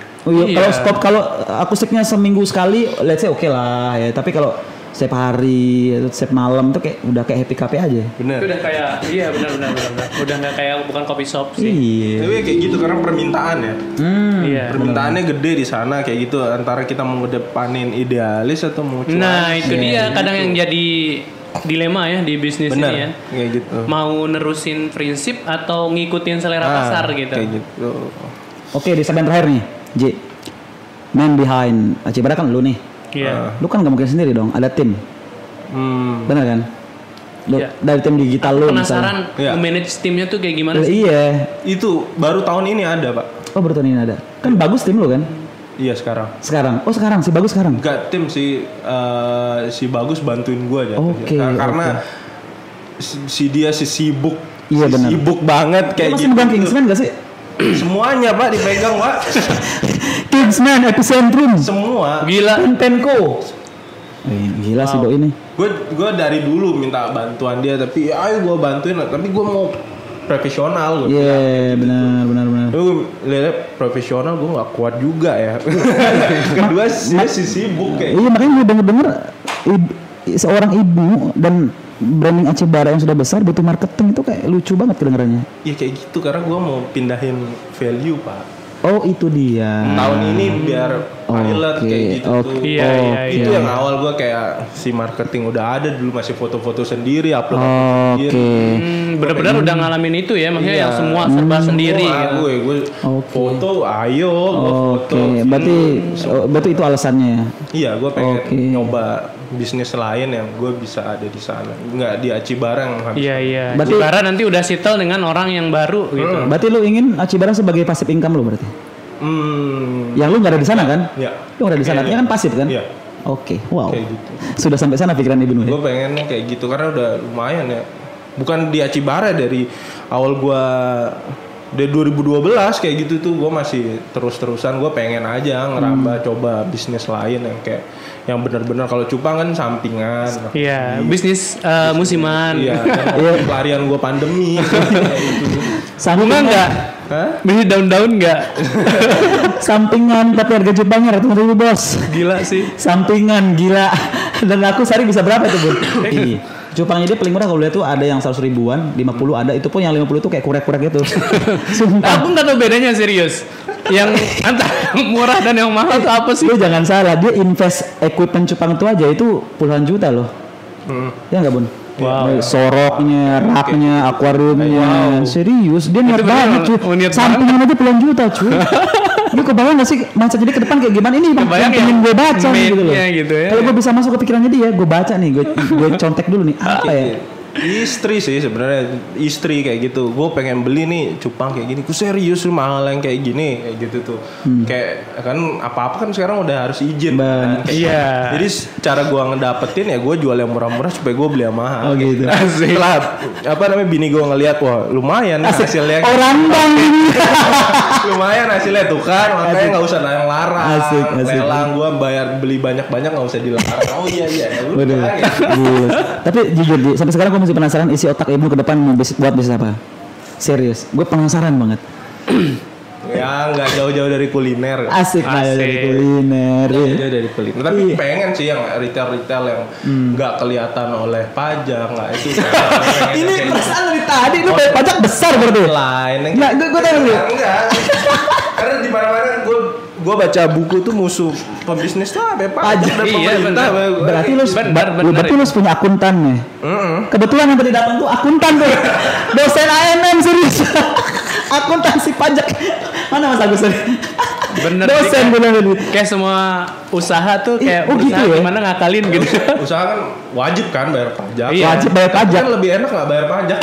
Kalau akustiknya seminggu sekali, let's say oke lah ya. Tapi kalau setiap hari, setiap malam tuh kayak udah kayak happy cafe aja. Benar. Itu udah kayak benar. Udah nggak kayak bukan coffee shop sih. Iya. Tapi kayak gitu karena permintaan ya. Iya. Permintaannya gede di sana kayak gitu. Antara kita mau ngedepanin idealis atau mau cuan. Nah itu dia kadang yang jadi dilema ya di bisnis ini ya. Kayak gitu. Mau nerusin prinsip atau ngikutin selera pasar gitu. Kayak gitu. Oke, di segmen terakhir nih, J. Man behind Aceh Barat kan lu nih. Iya. Lu kan gak mungkin sendiri dong, ada tim. Benar kan? dari tim digital lu penasaran manage timnya tuh kayak gimana sih? Iya. Itu baru tahun ini ada, Pak. Oh, baru tahun ini ada. Kan bagus tim lu kan? Iya, sekarang. Oh, sekarang si Bagus sekarang. Enggak, tim si Bagus bantuin gua aja. Karena si dia sibuk. Iya, benar. Sibuk banget kayak masih megang Kingsman gak sih? Semuanya, Pak, dipegang, Pak. Kingsman, Epicentrum. Semua. Gila. Tenko. Gila sih Doi ini. Gue dari dulu minta bantuan dia, tapi ayo gue bantuin, tapi gue mau profesional. Iya, benar. Lu lihat profesional, gue nggak kuat juga ya. Kedua dia sibuk kayak. Iya, makanya gue denger seorang ibu dan branding Acibara yang sudah besar butuh marketing itu kayak lucu banget kedengarannya. Iya kayak gitu, karena gue mau pindahin value, Pak. Oh, itu dia. Tahun ini biar pilot kayak gitu tuh. Iya. Itu yang awal gue kayak si marketing udah ada dulu, masih foto-foto sendiri, upload sendiri. Benar-benar udah ngalamin itu ya, maksudnya yang semua serba sendiri. Gue foto, ayo gue foto. Berarti itu alasannya ya. Iya, gue pengen nyoba bisnis lain yang gue bisa ada di sana, nggak di Acibara yang habis. Iya. Acibara nanti udah settle dengan orang yang baru gitu. Berarti lu ingin Acibara sebagai passive income lu berarti? Yang lu nggak ada di sana kan? Iya. Lu nggak ada di sana, artinya kan pasif kan? Iya. Oke, wow. Kayak gitu. Sudah sampai sana pikiran Ibnu ya? Gue pengennya kayak gitu karena udah lumayan ya. Bukan di Acibara, dari awal gue dari 2012 kayak gitu tuh gue masih terus-terusan gue pengen aja ngerambah coba bisnis lain yang kayak yang benar-benar, kalau cupang kan sampingan. Iya, bisnis musiman. Iya, pelarian gue pandemi. Sampingan enggak? Bisnis daun-daun enggak? Sampingan tapi harga cupangnya ratusan ribu bos. Gila sih. Sampingan gila. Dan aku sehari bisa berapa tuh Bun? Cupangnya dia paling murah kalau lihat tuh ada yang 100 ribuan, 50 ada, itu pun yang 50 itu kayak kurek-kurek gitu. Sumpah. Aku nggak tahu bedanya serius. Yang antara murah dan yang mahal itu apa sih? Lu jangan salah, dia invest equipment cupang itu aja itu puluhan juta loh. Ya nggak Bun? Wow. Soroknya, raknya, akuariumnya, serius dia niat banget cuy. Sampingan aja puluhan juta cuy. Lu kebayang gak sih mindset jadi ke depan kayak gimana? Ini yang pengen gue baca gitu loh. Gitu ya. Kalau gue bisa masuk ke pikirannya dia, gue baca nih, gue contek dulu nih apa ya? Istri sih sebenarnya, istri kayak gitu. Gue pengen beli nih cupang kayak gini. Gue serius lu mahal yang kayak gini, kayak gitu tuh. Kayak kan apa-apa kan sekarang udah harus izin. Kan? Iya. Jadi cara gue ngedapetin ya gue jual yang murah-murah supaya gue beli yang mahal. Oh gitu. Setelah apa namanya bini gue ngeliat, wah lumayan hasilnya. Orang bang. Lumayan hasilnya tuh kan, makanya nggak usah larang. Asik. Lelang gue bayar beli banyak-banyak nggak usah dilarang. Oh iya. Tapi jujur sampai sekarang gue masih penasaran isi otak Ibnu ke depan mau buat bisnis apa. Serius, gue penasaran banget. Ya nggak jauh-jauh dari kuliner. Asik. Dari kuliner. Jauh dari kuliner. Tapi pengen sih yang retail yang nggak kelihatan oleh pajak, nggak itu. Ini perasaan dari tadi lu bayar pajak besar berarti. Lain. Nggak, gue tanya dulu. Enggak. Karena di mana-mana gue baca buku tuh musuh pembisnis tuh apa pajak dan pemerintah. Berarti lu punya akuntan nih. Kebetulan yang tadi datang tuh akuntan tuh. Dosen ANM serius. Akuntansi pajak. Mana Mas Agus? Bener. Dosen bener. Kayak semua usaha tuh kayak gitu usaha ya? gimana ngakalin gitu. Usaha kan wajib kan bayar pajak. Iya. Wajib bayar pajak. Kan lebih enak nggak bayar pajak.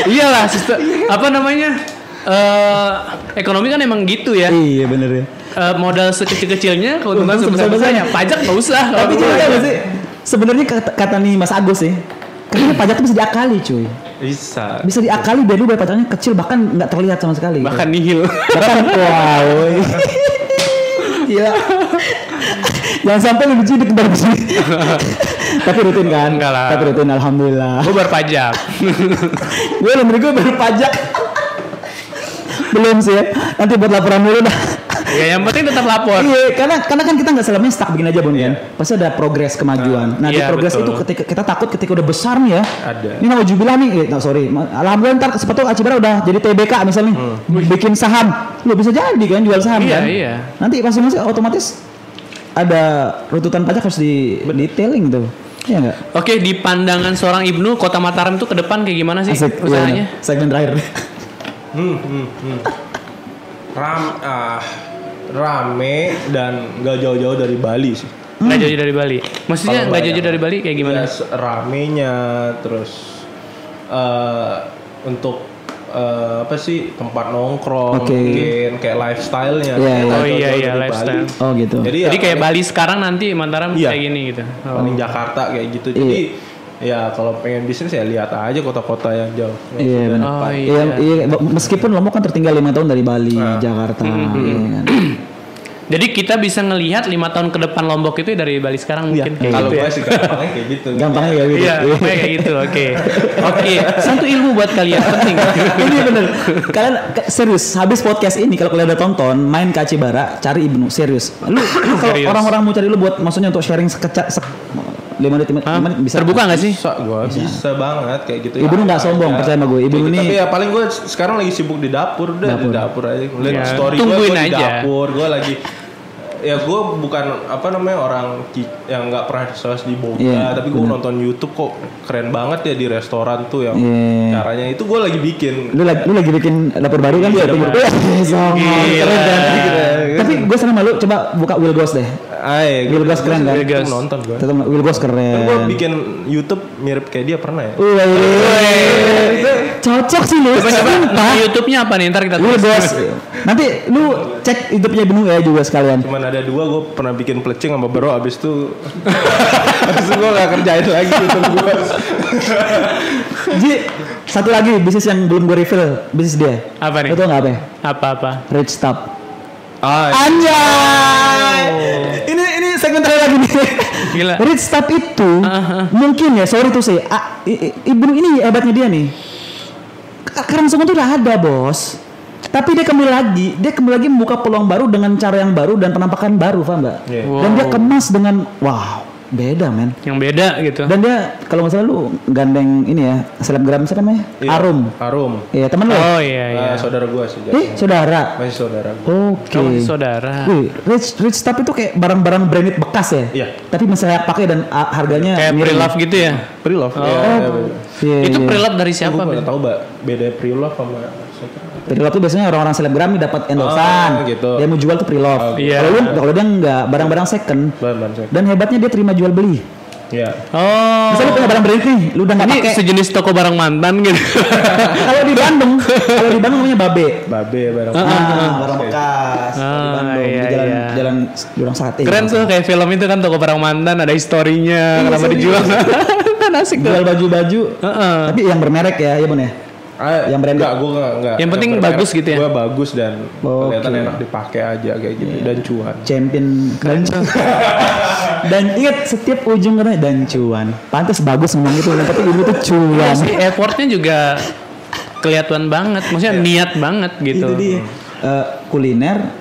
Iyalah, apa namanya? Ekonomi kan emang gitu ya. Iya bener ya. Modal sekecil-kecilnya, keuntungan sebesar-besarnya. Pajak nggak usah. Tapi juga nggak sih? Sebenarnya kata nih Mas Agus sih. Karena pajak itu bisa diakali cuy. Bisa diakali biar lu bayar pajaknya kecil bahkan nggak terlihat sama sekali. Bahkan nihil. Wow. Gila. Jangan sampai lebih cilik baru sini. Tapi rutin kan? Enggak lah. Tapi rutin alhamdulillah. Gue berpajak. Gue baru pajak. Belum sih ya. Nanti buat laporan dulu dah. Ya yang penting tetap lapor. Iya, karena kan kita nggak selamanya stuck begini aja Bun kan. Pasti ada progres kemajuan. Nah, di progres itu ketika kita udah besar nih ya. Ada. Ini mau jubilah nih, alhamdulillah ntar sepatu Acibara udah jadi TBK misalnya, bikin saham, lu bisa jadi kan jual saham kan. Iya. Nanti pasti otomatis ada runtutan pajak harus di detailing tuh. Iya nggak? Oke, di pandangan seorang Ibnu, Kota Mataram tuh ke depan kayak gimana sih usahanya? Segmen terakhir. Rame dan gak jauh-jauh dari Bali sih. Nggak jauh dari Bali. Maksudnya nggak jauh dari Bali kayak gimana? Ya, ramenya, terus untuk apa sih tempat nongkrong, mungkin kayak lifestyle-nya. Iya lifestyle. Bali. Oh gitu. Jadi kayak Bali sekarang nanti Mataram kayak gini gitu. Paling Jakarta kayak gitu. Jadi ya kalau pengen bisnis ya lihat aja kota-kota yang jauh. Iya benar. Iya, meskipun Lombok kan tertinggal 5 tahun dari Bali, Jakarta. Iya, kan? Jadi kita bisa ngelihat 5 tahun ke depan Lombok itu dari Bali sekarang mungkin kayak Kalau gitu gue sih gampangnya kayak gitu. Gampangnya kayak gitu. Iya, kayak gitu. Oke. Satu ilmu buat kalian penting. Ini bener. Kalian serius habis podcast ini kalau kalian udah tonton main ke Acibara cari Ibnu serius. Lu kalau orang-orang mau cari lu buat maksudnya untuk sharing 5 menit bisa. Terbuka nggak sih? Bisa banget kayak gitu. Ibnu nggak sombong percaya sama gue. Ibnu ini. Tapi ya paling gue sekarang lagi sibuk di dapur di dapur aja. Lihat story tungguin gue di aja. dapur. Gue lagi ya gue bukan orang yang nggak pernah sukses di boga, tapi gue nonton YouTube kok keren banget ya di restoran tuh yang caranya itu gue lagi bikin. Lu lagi bikin dapur baru kan? Iya, dapur baru. Keren kan? Tapi gue sama lu coba buka Will Ghost deh. Will Ghost keren kan? Nonton gue. Will Ghost keren. Gue bikin YouTube mirip kayak dia pernah ya. Cocok sih lu. Coba YouTube-nya apa nih? Ntar kita Will Ghost. Nanti lu cek YouTube-nya Ibnu ya juga sekalian. Cuman ada 2 gue pernah bikin plecing sama Bro abis itu gue gak kerjain lagi YouTube gue. Ji, satu lagi bisnis yang belum gue reveal bisnis dia. Apa nih? Itu nggak apa? Apa? Rich Stop. Anjay. Ini segmen terakhir lagi nih. Gila. Rich Stop itu mungkin ya sorry tuh sih. Ibnu ini hebatnya dia nih. Karangsungan tuh udah ada bos. Tapi dia kembali lagi membuka peluang baru dengan cara yang baru dan penampakan baru, paham nggak? Wow. Dan dia kemas dengan beda men. Yang beda gitu. Dan dia kalau nggak salah lu gandeng ini ya selebgram siapa namanya? Arum. Iya teman lu. Oh iya. Saudara gue sih. Saudara. Masih saudara gue. Oke. Saudara. Wih, Rich Stop itu kayak barang-barang branded bekas ya? Iya. Tapi masih layak pakai dan harganya Kayak pre-love gitu ya? Pre-love. Itu pre-love dari siapa? Gue nggak tahu beda pre-love sama pre-love tuh biasanya orang-orang selebgram nih dapat endorsan. Gitu. Dia mau jual tuh pre-love. Iya. Kalau dia enggak, barang-barang second. Barang-barang second. Dan hebatnya dia terima jual beli. Iya. Misalnya lu punya barang branded nih, lu udah enggak Ini pakai. sejenis toko barang mantan gitu. Kalau di Bandung namanya Babe. Barang Barang bekas. Di Bandung di jalan Jurang Sate. Keren tuh kayak film itu kan toko barang mantan ada historinya kenapa dijual. Kan asik tuh. Jual baju-baju. Tapi yang bermerek ya, Bun ya. Yang brand enggak. Yang penting bagus gitu ya. Gue bagus dan kelihatan enak dipakai aja kayak gitu dan cuan. Champion dan ingat setiap ujung katanya dan cuan. Pantas bagus ngomong gitu, tapi itu tuh cuan. Effortnya juga kelihatan banget, maksudnya niat banget gitu. Itu dia. Kuliner,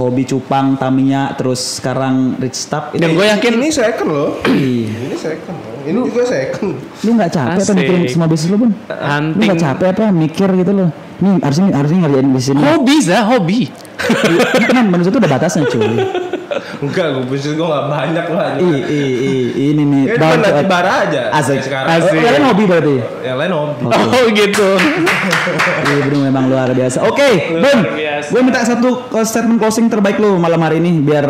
hobi cupang, Tamiya, terus sekarang Rich Stop. Dan gue yakin ini second loh. Ini second loh. Ini juga second. Lu nggak capek apa mikirin semua bisnis lu, Bun? Lu nggak capek apa mikir gitu loh? Ini harusnya ngerjain bisnis ini. Hobi. Kan manusia tuh udah batasnya cuy. Enggak, bisnis gue gak banyak lah. Ini nih. Ya cuma nanti bara aja. Asik. Sekarang. Yang lain hobi berarti. Yang lain hobi. Oh gitu. Iya Bro memang luar biasa. Oke, Bun. Gue minta satu statement closing terbaik lu malam hari ini biar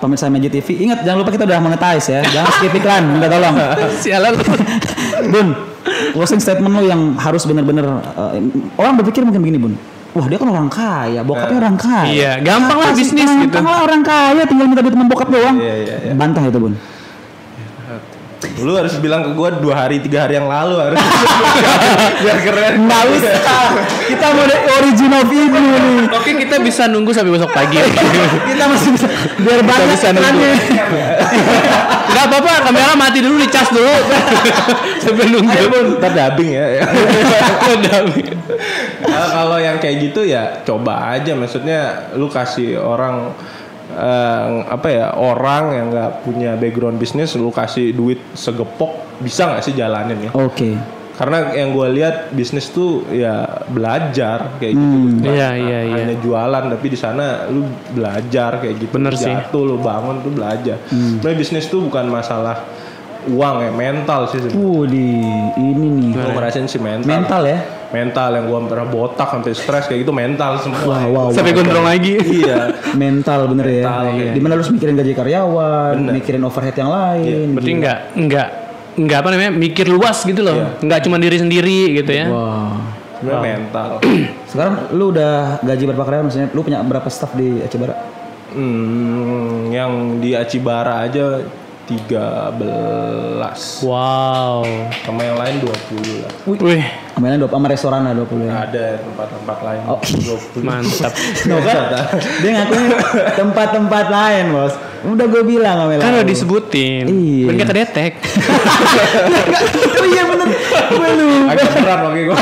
pemirsa Magic TV. Ingat jangan lupa kita udah monetize ya. Jangan skip iklan, minta tolong. Sialan. Bun, closing statement lu yang harus bener-bener orang berpikir mungkin begini, Bun. Wah dia kan orang kaya, bokapnya orang kaya. Iya, gampang lah bisnis gitu. Gampang lah orang kaya, tinggal minta duit teman bokap doang. Iya. Bantah itu Bun. Lu harus bilang ke gue 2 hari 3 hari yang lalu harus biar keren. Nggak usah. Kita mau original video nih. Oke, kita bisa nunggu sampai besok pagi. Kita masih bisa biar banyak bisa nunggu. iklannya. Enggak apa-apa, kamera mati dulu, dicas dulu. Sampai nunggu. Ntar dubbing ya. Dubbing. Kalau yang kayak gitu ya coba aja, maksudnya lu kasih orang orang yang nggak punya background bisnis lu kasih duit segepok bisa nggak sih jalanin ya? Oke. Karena yang gue lihat bisnis tuh ya belajar kayak gitu. Iya. Hanya jualan tapi di sana lu belajar kayak gitu. Bener sih. Jatuh lu bangun tuh belajar. Nah bisnis tuh bukan masalah uang ya, mental sih. Di ini nih. Gue ngerasain sih mental. Mental ya. Mental yang gue pernah botak sampai stres kayak gitu mental semua. Wow. Sampai gondrong lagi. Iya. Mental bener Mental, ya. iya. Dimana lu harus mikirin gaji karyawan, Bener. mikirin overhead yang lain. Berarti enggak apa namanya, mikir luas gitu loh. Iya. Enggak cuma diri sendiri gitu ya. Wah. Sebenarnya mental. Sekarang lu udah gaji berapa karyawan? Maksudnya lu punya berapa staff di Acibara? Yang di Acibara aja 13. Wow. Sama yang lain 20 lah. Wih, Mainan 20 sama restoran lah 20 ya. Ada tempat-tempat lain Oh. 20. mantap. No, kan? Dia ngakuin tempat-tempat lain, Bos. Udah gue bilang sama Kan udah disebutin. Iya. Kan gak kedetek. Oh iya bener. Gue lupa. Agak berat bagi gue.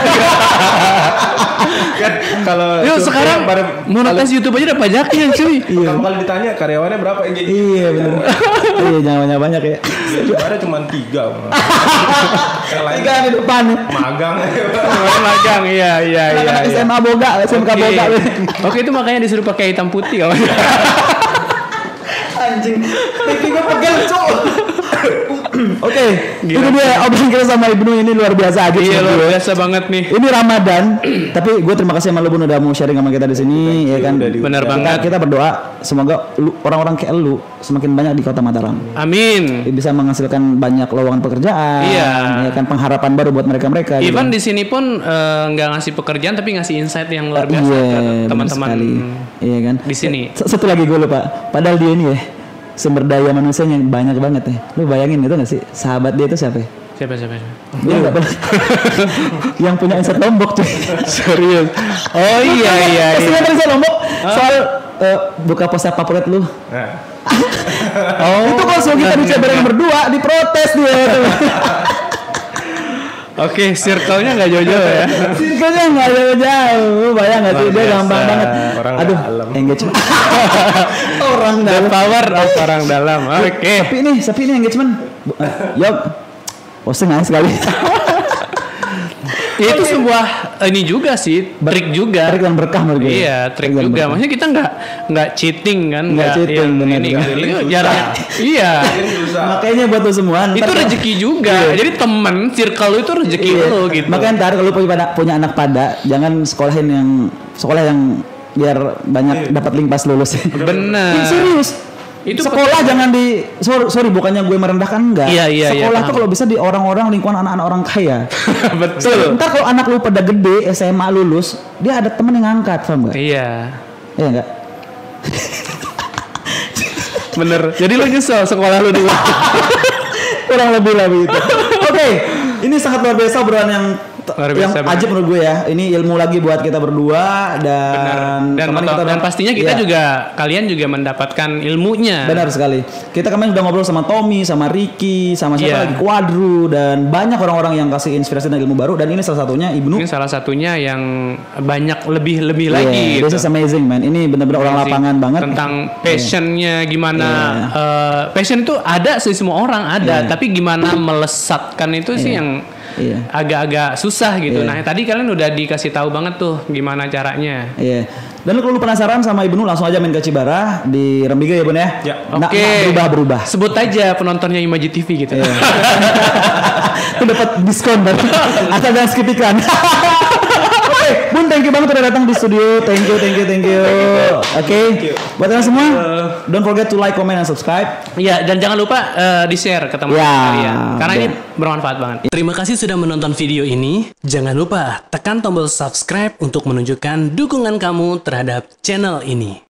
Kan kalau Yuk sekarang monetis YouTube aja udah pajaknya cuy. pertama kali ditanya karyawannya berapa yang gitu. Iya bener. Iya jangan banyak-banyak ya. Acibara cuma 3. Yang lain 3 di depan. magang. Magang, iya. Anak SMA Boga, SMK Oke. Boga. Oke, itu makanya disuruh pakai hitam putih kawan. Anjing. Pipi gue pegel, Cok. Oke, itu dia obrolan kita sama Ibnu ini luar biasa aja. Iya, luar biasa banget nih. Ini Ramadan, tapi gue terima kasih sama lu Bun udah mau sharing sama kita di sini, ya kan. Bener banget. Kita berdoa semoga orang-orang kayak lu semakin banyak di Kota Mataram. Amin. Bisa menghasilkan banyak lowongan pekerjaan, Iya. ya kan, pengharapan baru buat mereka-mereka. Even di sini pun nggak ngasih pekerjaan tapi ngasih insight yang luar biasa Iya, ke bener teman-teman sekali. Iya kan. di sini. Satu lagi gue lupa. Padahal dia ini ya sumber daya manusianya banyak banget ya. Lu bayangin gitu gak sih? Sahabat dia itu siapa? Siapa? Dia nggak pernah. Yang punya insight Lombok cuy. Serius. Oh iya. Pastinya dari saya Lombok soal buka poster favorit lu. Nah, Itu kalau kita bicara bareng berdua diprotes dia. Oke, circle-nya nggak jauh-jauh ya. Circle-nya nggak jauh-jauh. Bayang nggak sih dia biasa. gampang banget. Orang Aduh, dalam. engagement. Orang The dalam. power of orang dalam. Oke. Tapi ini engagement. Yuk. Posting aja sekali. Ya, itu sebuah ini juga sih, trik juga. Trik dan berkah menurut gue. Iya, trik dan juga. berkah. Maksudnya kita nggak cheating kan, Nggak cheating, yang benar, ini benar. kan. Lu jarang. Iya. Makanya buat lo semua. Itu ntar- rezeki juga. Jadi temen circle lu itu rezeki Iya. lu gitu. Makanya ntar kalau punya anak pada, jangan sekolah yang biar banyak dapat link pas lulus. Bener. Serius. Itu sekolah jangan di sorry bukannya gue merendahkan enggak. Iya, Sekolah tuh paham. kalau bisa di orang-orang lingkungan anak-anak orang kaya. Betul. Ntar kalau anak lu pada gede SMA lulus, dia ada temen yang ngangkat, paham enggak? Iya. Iya enggak? Bener. Jadi lu nyesel sekolah lu dulu. Kurang lebih lah begitu. Oke, ini sangat luar biasa obrolan yang Luar yang biasa, ajaib menurut gue ya. Ini ilmu lagi buat kita berdua dan Dan, kemarin dan pastinya kita Iya. juga kalian juga mendapatkan ilmunya. Benar sekali. Kita kemarin udah ngobrol sama Tommy, sama Ricky, sama siapa Iya. lagi, Quadru, dan banyak orang-orang yang kasih inspirasi dan ilmu baru. Dan ini salah satunya Ibnu. Ini salah satunya yang banyak lebih Iya, lagi. this Gitu. is amazing man. Ini benar-benar orang Amazing. lapangan banget. Tentang passionnya gimana. Iya. Passion itu ada sih, semua orang ada. Iya. Tapi gimana melesatkan itu sih yang Iya. agak-agak susah gitu. Iya. Nah tadi kalian udah dikasih tahu banget tuh gimana caranya. Iya. Dan kalau lu penasaran sama Ibnu langsung aja main ke Cibara di Rembiga ya Bun ya. Ya. Nah, Oke. berubah. Sebut aja penontonnya Imaji TV gitu. Iya. Lu dapat diskon dari asal jangan skip iklan. Oke, Bun, thank you banget udah datang di studio. Thank you. Oke. Buat kalian semua, don't forget to like, comment, and subscribe. Iya, dan jangan lupa di-share ke teman-teman Ya, kalian. Karena ini betul. bermanfaat banget. Terima kasih sudah menonton video ini. Jangan lupa tekan tombol subscribe untuk menunjukkan dukungan kamu terhadap channel ini.